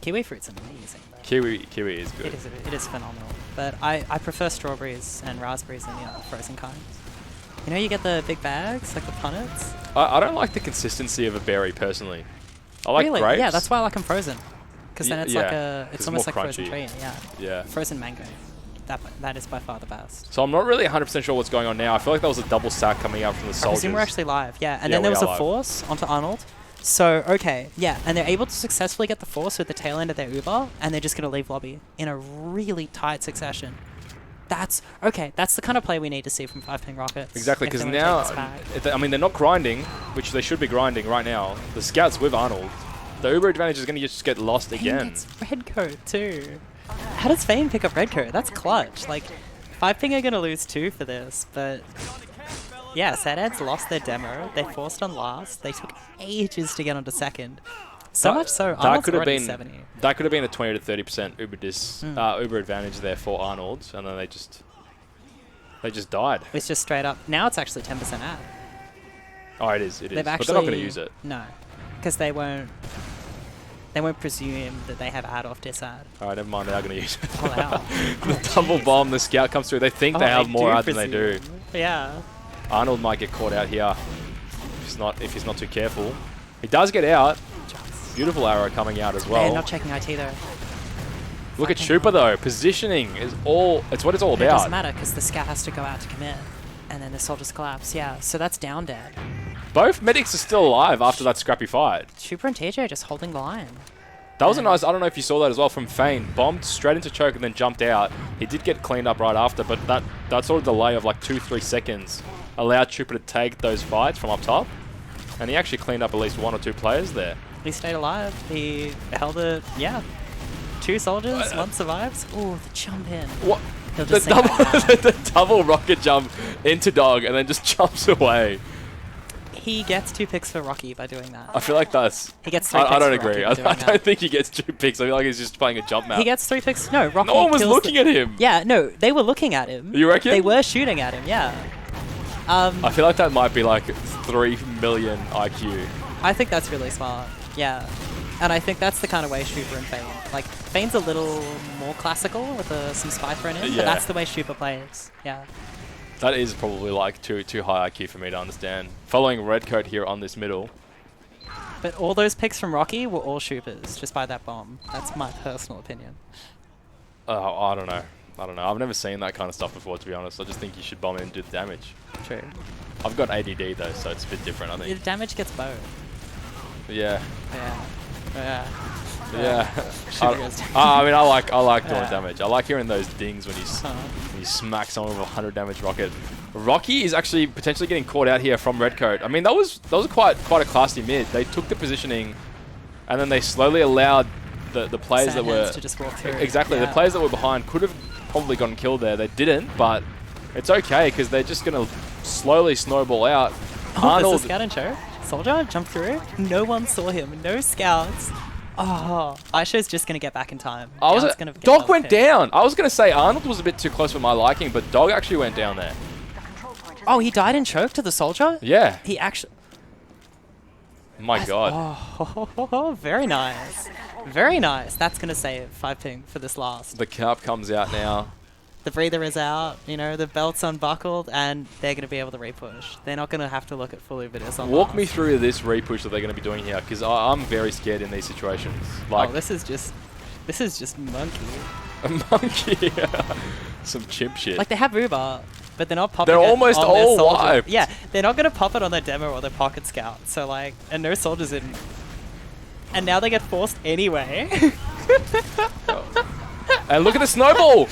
Kiwi fruit's amazing. Kiwi is good. It is phenomenal. But I prefer strawberries and raspberries and the frozen kinds. You know, you get the big bags, like the punnets. I don't like the consistency of a berry personally. I like grapes. Yeah, that's why I like them frozen. Because then it's like it's almost like crunchy. frozen tree. Yeah. Frozen mango. That is by far the best. So I'm not really 100% sure what's going on now. I feel like there was a double sack coming out from the soldiers. I presume we're actually live, yeah. And then there was a force onto Arnold. So, okay, yeah. And they're able to successfully get the force with the tail end of their Uber, and they're just going to leave lobby in a really tight succession. That's the kind of play we need to see from 5-ping rockets. Exactly, because now, I mean, they're not grinding, which they should be grinding right now. The scout's with Arnold. The Uber advantage is going to just get lost again. It's red coat too. How does Fane pick up red coat? That's clutch. Like, 5-ping are going to lose 2 for this, but yeah, Sadad's lost their demo. They forced on last. They took ages to get onto second. So much so, Arnold's already 70. That could have been a 20 to 30% Uber advantage there for Arnold, and then they just died. It's just straight up. Now it's actually 10% ad. Oh, it is. But they're not going to use it. No, because they won't presume that they have ad off disad. Alright, never mind, they are going to use it. Oh, The double bomb, the scout comes through. They think they have more ad than they do. Yeah. Arnold might get caught out here if he's not too careful. He does get out. Beautiful arrow coming out as well. They're not checking IT though. Look at Chupa though. Positioning is it's what it's all about. It doesn't matter because the scout has to go out to commit, and then the soldiers collapse. Yeah, so that's down dead. Both medics are still alive after that scrappy fight. Super and TJ just holding the line. That was a nice, I don't know if you saw that as well, from Fane. Bombed straight into choke and then jumped out. He did get cleaned up right after, but that sort of delay of like 2-3 seconds allowed Trooper to take those fights from up top. And he actually cleaned up at least 1 or 2 players there. He stayed alive. He held it, yeah. 2 soldiers, 1 survives. Ooh, the jump in. What? He'll The just sink double, back down. the double rocket jump into Dog and then just jumps away. He gets 2 picks for Rocky by doing that. I feel like that's... He gets 3 I picks don't for agree. Rocky by I doing don't that. think he gets 2 picks. I feel like he's just playing a jump map. He gets 3 picks. No, Rocky No one was kills looking at him. Yeah, no, they were looking at him. You reckon? They were shooting at him, yeah. I feel like that might be like 3 million IQ. I think that's really smart, yeah. And I think that's the kind of way Shupa and Fane. Like, Fane's a little more classical with some spy thrown in, Yeah. but that's the way Shupa plays, yeah. That is probably like too high IQ for me to understand. Following Redcoat here on this middle. But all those picks from Rocky were all Shupas, just by that bomb. That's my personal opinion. I don't know. I've never seen that kind of stuff before, to be honest. I just think you should bomb in and do the damage. True. I've got ADD though, so it's a bit different, I The think. damage gets both. Yeah. Yeah. Yeah. Yeah. Shooter goes down. I mean, I like doing Yeah. damage. I like hearing those dings when you smack someone with a 100 damage rocket. Rocky is actually potentially getting caught out here from Redcoat. I mean, that was quite a classy mid. They took the positioning, and then they slowly allowed the players that were to just walk through. exactly the Yeah. players that were behind could have probably gotten killed there. They didn't, but it's okay because they're just gonna slowly snowball out. Oh, Arnold. there's a scout and choke. Soldier jumped through. No one saw him. No scouts. Oh, Aisha's just gonna get back in time. Down's gonna get Dog another went pick. down. I was gonna say Arnold was a bit too close for my liking, but Dog actually went down there. The control point is Oh, he died in choke to the soldier? Yeah. He actually... My God. Oh, very nice. Very nice. That's gonna save 5 ping for this last. The cap comes out now. The breather is out, you know, the belt's unbuckled, and they're going to be able to repush. They're not going to have to look at full Ubitus on Walk last. me through this repush that they're going to be doing here, because I'm very scared in these situations. Like Oh, this is just monkey. a monkey, some chimp shit. Like, they have Uber, but they're not popping They're it almost on their all soldier. wiped. Yeah, they're not going to pop it on their demo or their pocket scout. So, like, and no soldiers in. And now they get forced anyway. And look at the snowball.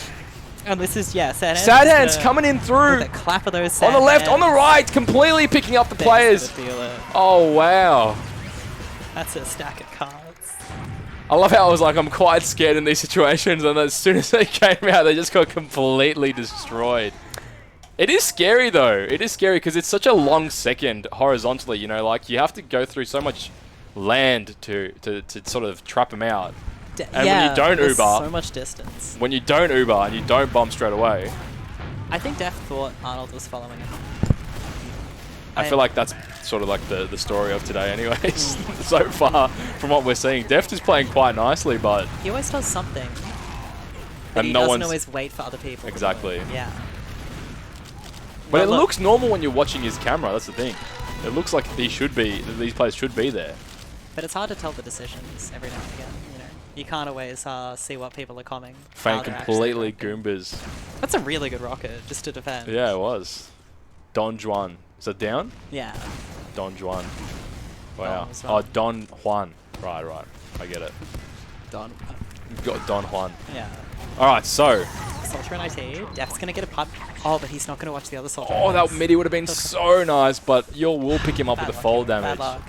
And this is, yeah, Sad Hands. Sad is hands gonna- coming in with through. a clap of those On the sad left, on the hands. right, completely picking up the They're players. just gonna feel it. Oh, wow. That's a stack of cards. I love how I was like, I'm quite scared in these situations, and as soon as they came out, they just got completely destroyed. It is scary, though. It is scary because it's such a long second horizontally, you know, like you have to go through so much land to sort of trap them out. And when you don't there's Uber- so much distance. When you don't Uber and you don't bomb straight away, I think Def thought Arnold was following him. I feel like that's sort of like the story of today anyways. So far from what we're seeing. Deft is playing quite nicely, but He always does something. But And he no doesn't one's- always wait for other people. to do Exactly. it. Yeah. but Well, it look- looks normal when you're watching his camera, that's the thing. It looks like these players should be there. But it's hard to tell the decisions every now and again, you know. You can't always see what people are coming. Fane how they're actually completely reacting. Goombas. That's a really good rocket, just to defend. Yeah, it was. Don Juan. Is that down? Yeah. Don Juan. Wow. Don as well. Oh, Don Juan. Right. I get it. Done. You've got Don Juan. Yeah. Alright, so. Soldier and IT. Def's gonna get a putt. Oh, but he's not gonna watch the other soldier. Oh, that Nice. midi would have been so nice, but we'll pick him up Bad with the luck, fall bad damage. luck.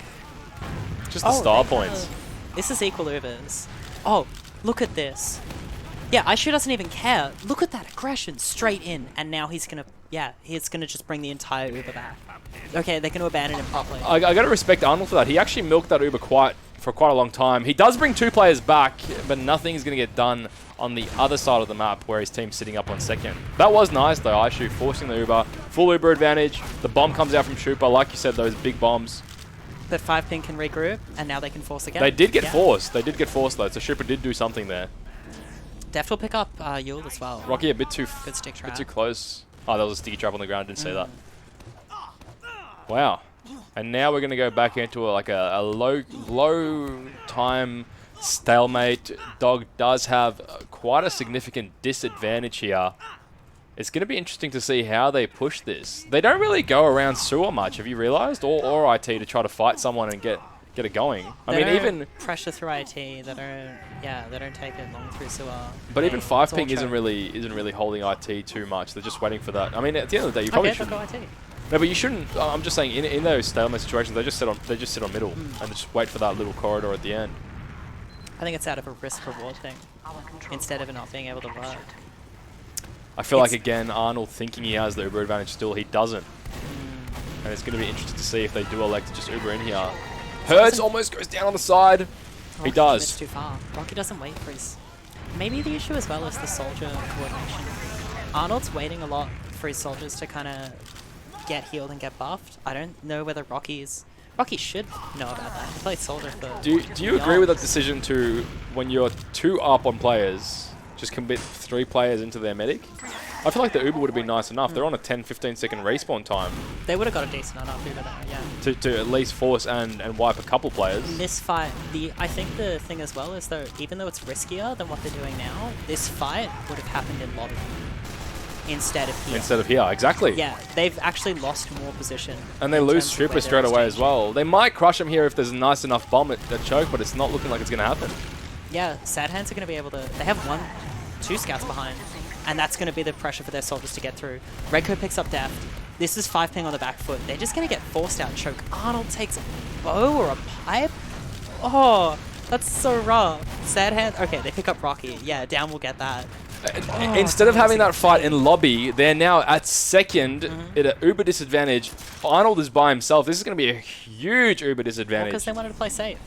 Just the Oh, star they points. have- This is equal Ubers. Oh, look at this. Yeah, Aishu doesn't even care. Look at that aggression straight in, and now he's gonna just bring the entire Uber back. Okay, they're gonna abandon him properly. I gotta respect Arnold for that. He actually milked that Uber for quite a long time. He does bring 2 players back, but nothing's gonna get done on the other side of the map where his team's sitting up on second. That was nice though. Aishu forcing the Uber, full Uber advantage. The bomb comes out from Shupa, like you said, those big bombs. But 5 ping can regroup, and now they can force again. They did get Yeah. forced. They did get forced though. So Shupa did do something there. Deft will pick up Yule as well. Rocky a bit too Good stick trap. too close. Oh, that was a sticky trap on the ground. Didn't see that. Mm. Wow. And now we're gonna go back into a low time stalemate. Dog does have quite a significant disadvantage here. It's going to be interesting to see how they push this. They don't really go around sewer much, have you realised? Or IT to try to fight someone and get it going. I mean, even pressure through IT. They don't take it long through sewer. but even 5ping isn't really holding IT too much. They're just waiting for that. I mean, at the end of the day, you probably shouldn't. Go IT. No, but you shouldn't. I'm just saying, in those stalemate situations, they just sit on middle and just wait for that little corridor at the end. I think it's out of a risk-reward thing, instead of it not being able to work. I feel like, again, Arnold thinking he has the Uber advantage still, he doesn't. And it's going to be interesting to see if they do elect to just Uber in here. Hertz almost goes down on the side. He does. Missed too far. Rocky doesn't wait for his... Maybe the issue as well is the soldier coordination. Arnold's waiting a lot for his soldiers to kind of get healed and get buffed. I don't know whether Rocky should know about that. He played soldier for... Do you agree with that decision to, when you're 2 up on players, just commit 3 players into their medic? I feel like the Uber would have been nice enough. They're on a 10-15 second respawn time. They would have got a decent enough Uber there, yeah. To at least force and wipe a couple players. In this fight, I think the thing as well is, though, even though it's riskier than what they're doing now, this fight would have happened in lobby instead of here. Instead of here, exactly. Yeah, they've actually lost more position. And they lose Super straight away as well. They might crush him here if there's a nice enough bomb at choke, but it's not looking like it's going to happen. Yeah, Sad Hands are going to be able to... They have 2 scouts behind, and that's going to be the pressure for their soldiers to get through. Redco picks up Deft. This is 5ping on the back foot. They're just going to get forced out choke. Arnold takes a bow or a pipe. Oh, that's so rough. Sad Hands... Okay, they pick up Rocky. Yeah, down will get that. Instead of having that fight in lobby, they're now at second at an Uber disadvantage. Arnold is by himself. This is going to be a huge Uber disadvantage. Because they wanted to play safe.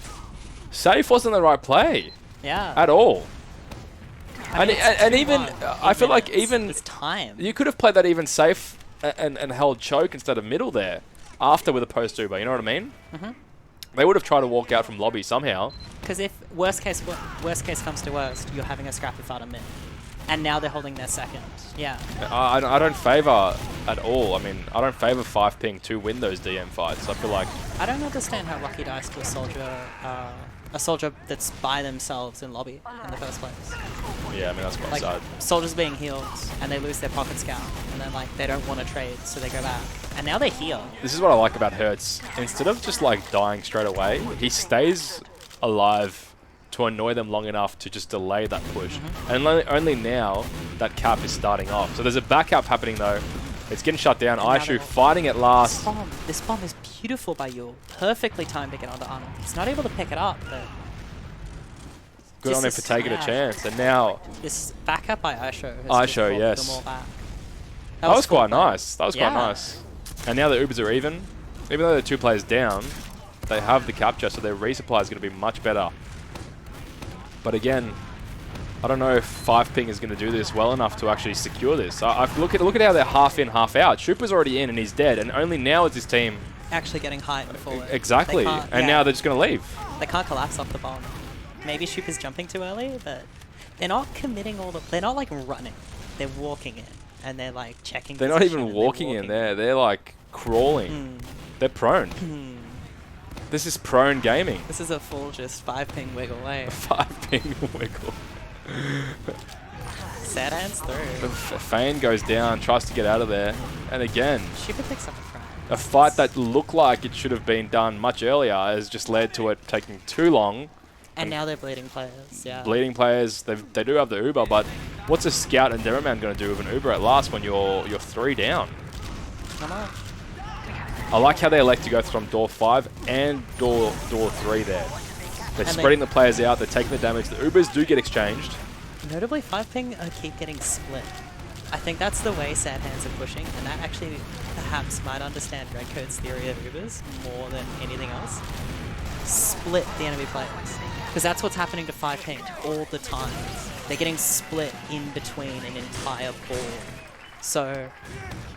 Safe wasn't the right play. Yeah. At all. I mean, and even, I feel like even... It's time. You could have played that even safe and held choke instead of middle there. After with a post Uber, you know what I mean? They would have tried to walk out from lobby somehow. Because if worst case comes to worst, you're having a scrappy fight on mid. And now they're holding their second. Yeah. I don't favour at all. I mean, I don't favour 5ping to win those DM fights. I feel like... I don't understand how Rocky dies to a soldier that's by themselves in lobby in the first place. Yeah, I mean, that's quite sad. Soldiers being healed, and they lose their pocket scout, and then they don't want to trade, so they go back. And now they're here. This is what I like about Hertz. Instead of just dying straight away, he stays alive to annoy them long enough to just delay that push. And only now that cap is starting off. So there's a back cap happening though. It's getting shut down. Aishu fighting at last. This bomb is beautiful by Yule. Perfectly timed to get onto Arnold. He's not able to pick it up, but... Good on him for taking a chance. And now... This back up by Aishu. Aishu, yes. Them all back. That was quite nice. That was quite nice. And now the Ubers are even. Even though they're 2 players down, they have the capture, so their resupply is going to be much better. But again, I don't know if 5ping is going to do this well enough to actually secure this. Look at how they're half in, half out. Shupa's already in and he's dead, and only now is his team actually getting height and forward. Exactly, and now they're just going to leave. They can't collapse off the bomb. Maybe Shupa's jumping too early, but they're not committing all the... They're not running. They're walking in, and they're checking. They're not even walking in there. They're crawling. They're prone. This is prone gaming. This is a full just 5ping wiggle away. 5ping wiggle. Sad Hands through. Fane goes down, tries to get out of there. And again, Shupa picks up a frag. A fight that looked like it should have been done much earlier has just led to it taking too long. And now they're bleeding players, yeah. Bleeding players, they do have the Uber, but what's a Scout and Demoman going to do with an Uber at last when you're 3 down? Not much. I like how they elect to go from door 5 and door 3 there. They're spreading the players out, they're taking the damage. The Ubers do get exchanged. Notably, 5ping keep getting split. I think that's the way Sad Hands are pushing, and that actually perhaps might understand Redcoat's theory of Ubers more than anything else. Split the enemy players. Because that's what's happening to 5ping all the time. They're getting split in between an entire board. So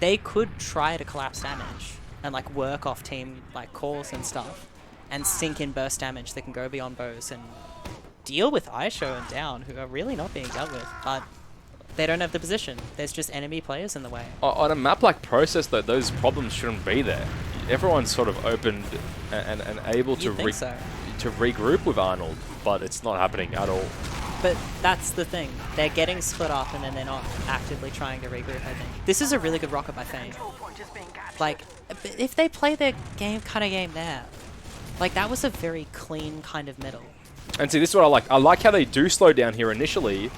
they could try to collapse damage and work off team calls and stuff and sink in burst damage that can go beyond bows and deal with Aisho and Down, who are really not being dealt with, but they don't have the position. There's just enemy players in the way. On a map like Process, though, those problems shouldn't be there. Everyone's sort of opened and able to regroup with Arnold, but it's not happening at all. But that's the thing. They're getting split up and then they're not actively trying to regroup, I think. This is a really good rocket by Fane. Like, if they play their game there, like, that was a very clean kind of middle. And see, this is what I like. I like how they do slow down here initially,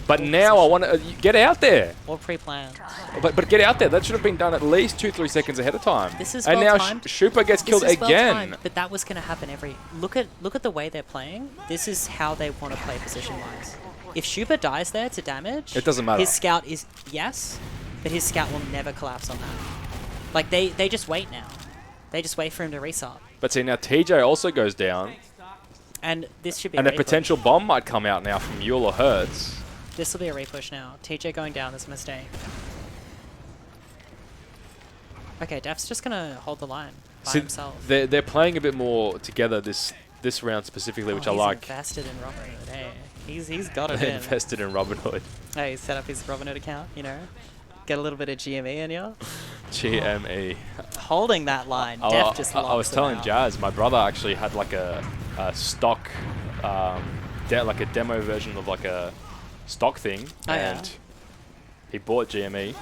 but now I want to get out there. Or pre-planned. But get out there. That should have been done at least 2-3 seconds ahead of time. This is and now well-timed. Shupa gets killed again. Well-timed, but that was going to happen every... Look at the way they're playing. This is how they want to play position-wise. If Shupa dies there to damage... It doesn't matter. His scout is... Yes, but his scout will never collapse on that. Like, they just wait now. They just wait for him to reset. But see, now TJ also goes down. And this should be And a a potential bomb might come out now from Yule or Hertz. This will be a repush now. TJ going down is a mistake. Okay, Def's just gonna hold the line by himself. They're playing a bit more together this round specifically, which I like. He's invested in Robin Hood. Hey, he's got it They in. invested in Robin Hood. Hey, he set up his Robin Hood account. You know, get a little bit of GME in you. GME. Holding that line. Def just I was telling Jazz, my brother actually had like a stock, like a demo version of like a stock thing, and he bought GME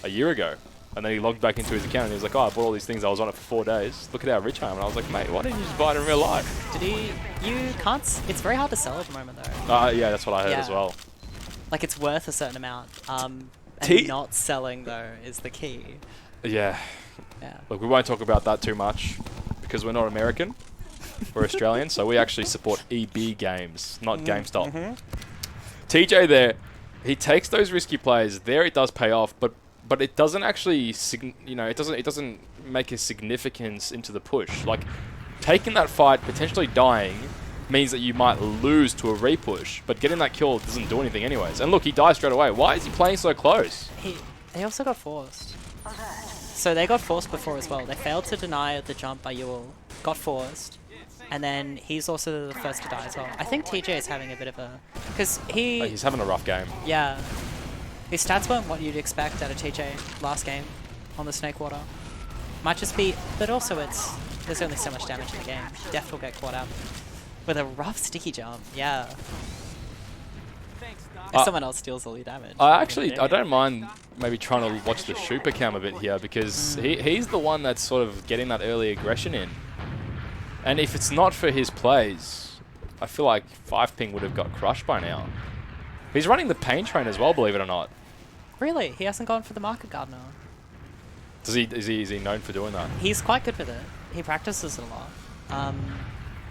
a year ago, and then he logged back into his account and he was like, oh, I bought all these things, I was on it for 4 days, look at how rich I am. And I was like, mate, why didn't you just buy it in real life? Did he? You can't. It's very hard to sell at the moment though. Yeah, that's what I heard as well. Like, it's worth a certain amount. And not selling though is the key. Yeah. Yeah. Look, we won't talk about that too much because we're not American. We're Australian, so we actually support EB Games, not GameStop. TJ there, he takes those risky plays. There it does pay off, but it doesn't actually, it doesn't make a significance into the push. Like, taking that fight, potentially dying, means that you might lose to a repush, but getting that kill doesn't do anything anyways. And look, he dies straight away. Why is he playing so close? They also got forced. So they got forced before as well. They failed to deny the jump by Yule, got forced, and then he's also the first to die as well. I think TJ is having a bit of a... Because he's having a rough game. Yeah. His stats weren't what you'd expect out of TJ last game on the Snake Water. Might just be... But also there's only so much damage in the game. Def will get caught out. With a rough sticky jump, yeah. If someone else steals all your damage. I don't mind maybe trying to watch the Shupa cam a bit here because he's the one that's sort of getting that early aggression in. And if it's not for his plays, I feel like 5ping would have got crushed by now. He's running the pain train as well, believe it or not. Really? He hasn't gone for the Market Gardener. Is he known for doing that? He's quite good with it. He practices it a lot.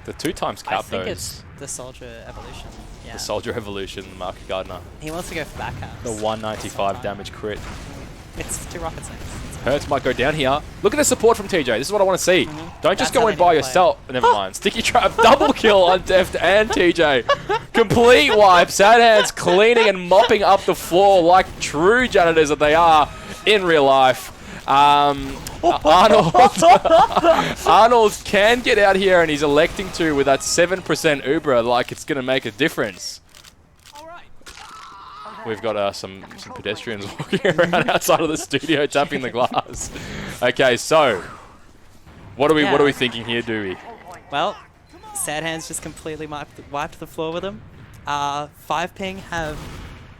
The 2 times cap, I think it's the Soldier Evolution. Yeah. The Soldier Evolution, Market Gardener. He wants to go for back caps. The 195 damage crit. It's 2 rocket snakes. Hertz might go down here. Look at the support from TJ. This is what I want to see. Don't just go in by yourself. Never mind. Sticky trap. Double kill on Deft and TJ. Complete wipe. Sad Hands cleaning and mopping up the floor like true janitors that they are in real life. Arnold can get out here and he's electing to with that 7% Uber like it's going to make a difference. We've got some pedestrians walking around outside of the studio tapping the glass. Okay, so what are we thinking here, Dewey? Well, Sad Hands just completely wiped the floor with him. 5ping have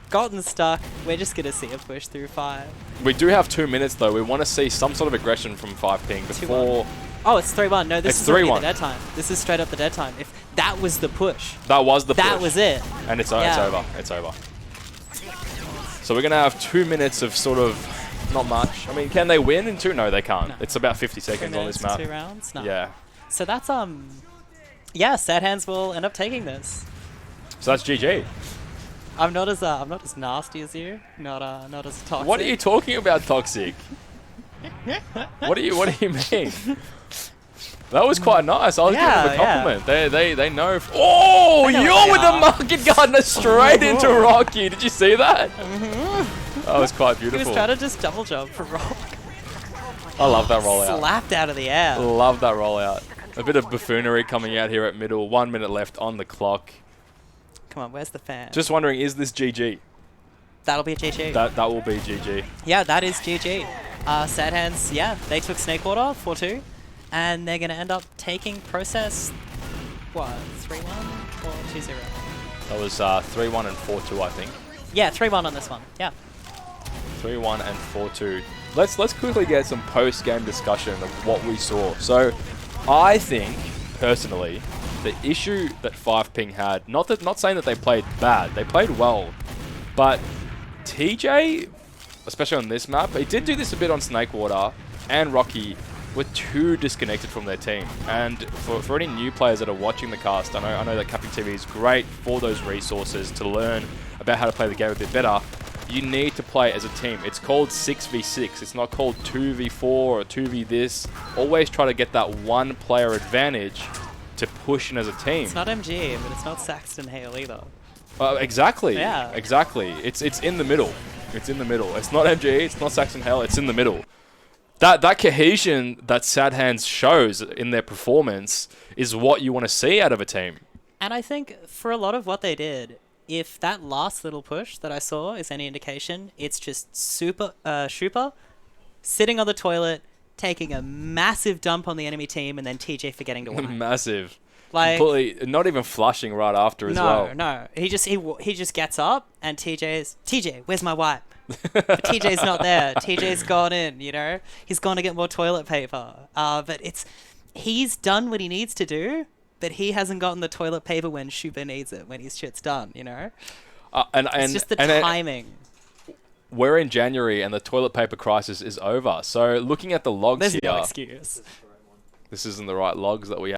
gotten stuck. We're just gonna see a push through 5. We do have 2 minutes though. We want to see some sort of aggression from 5ping before. Oh, it's 3-1. No, this it's is 3-1. the dead time. This is straight up the dead time. If that was the push. That was the push. That was it. And it's over. It's over. So we're going to have 2 minutes of sort of not much. I mean, can they win in 2? No, they can't. No. It's about 50 seconds on this map. 2 rounds? No. Yeah. So that's, yeah, Sad Hands will end up taking this. So that's GG. I'm not as nasty as you. Not as toxic. What are you talking about, toxic? What do you mean? That was quite nice. I was giving them a compliment. They know. Oh, you're with the Market Gardener straight into Rocky. Did you see that? That was quite beautiful. He was trying to just double jump for Rock. I love that rollout. Slapped out of the air. Love that rollout. A bit of buffoonery coming out here at middle. 1 minute left on the clock. Come on, where's the fan? Just wondering, is this GG? That'll be a GG. That will be GG. Yeah, that is GG. Sad Hands, yeah, they took Snake Water 4-2. And they're going to end up taking Process, what, 3-1 or 2-0? That was 3-1 and 4-2, I think. Yeah, 3-1 on this one. Yeah. 3-1 and 4-2. Let's quickly get some post-game discussion of what we saw. So, I think personally, the issue that 5ping had, not saying that they played bad, they played well, but TJ, especially on this map, he did do this a bit on Snakewater, and Rocky were too disconnected from their team. And for any new players that are watching the cast, I know that CappingTV is great for those resources to learn about how to play the game a bit better. You need to play as a team. It's called 6v6. It's not called 2v4 or 2v this. Always try to get that one player advantage to push in as a team. It's not MG, but it's not Saxton Hale either. Exactly. Yeah. Exactly. It's in the middle. It's in the middle. It's not MG. It's not Saxton Hale. It's in the middle. That cohesion that Sad Hands shows in their performance is what you want to see out of a team. And I think for a lot of what they did, if that last little push that I saw is any indication, it's just Shupa sitting on the toilet, taking a massive dump on the enemy team, and then TJ forgetting to wipe. Massive. Like, completely, not even flushing right after as well. No. He just gets up, and TJ, where's my wipe? But TJ's not there. TJ's gone in, you know? He's gone to get more toilet paper. But he's done what he needs to do, but he hasn't gotten the toilet paper when Shupa needs it, when his shit's done, you know? It's just the timing. We're in January and the toilet paper crisis is over. So looking at the logs There's here... no excuse. This isn't the right logs that we have.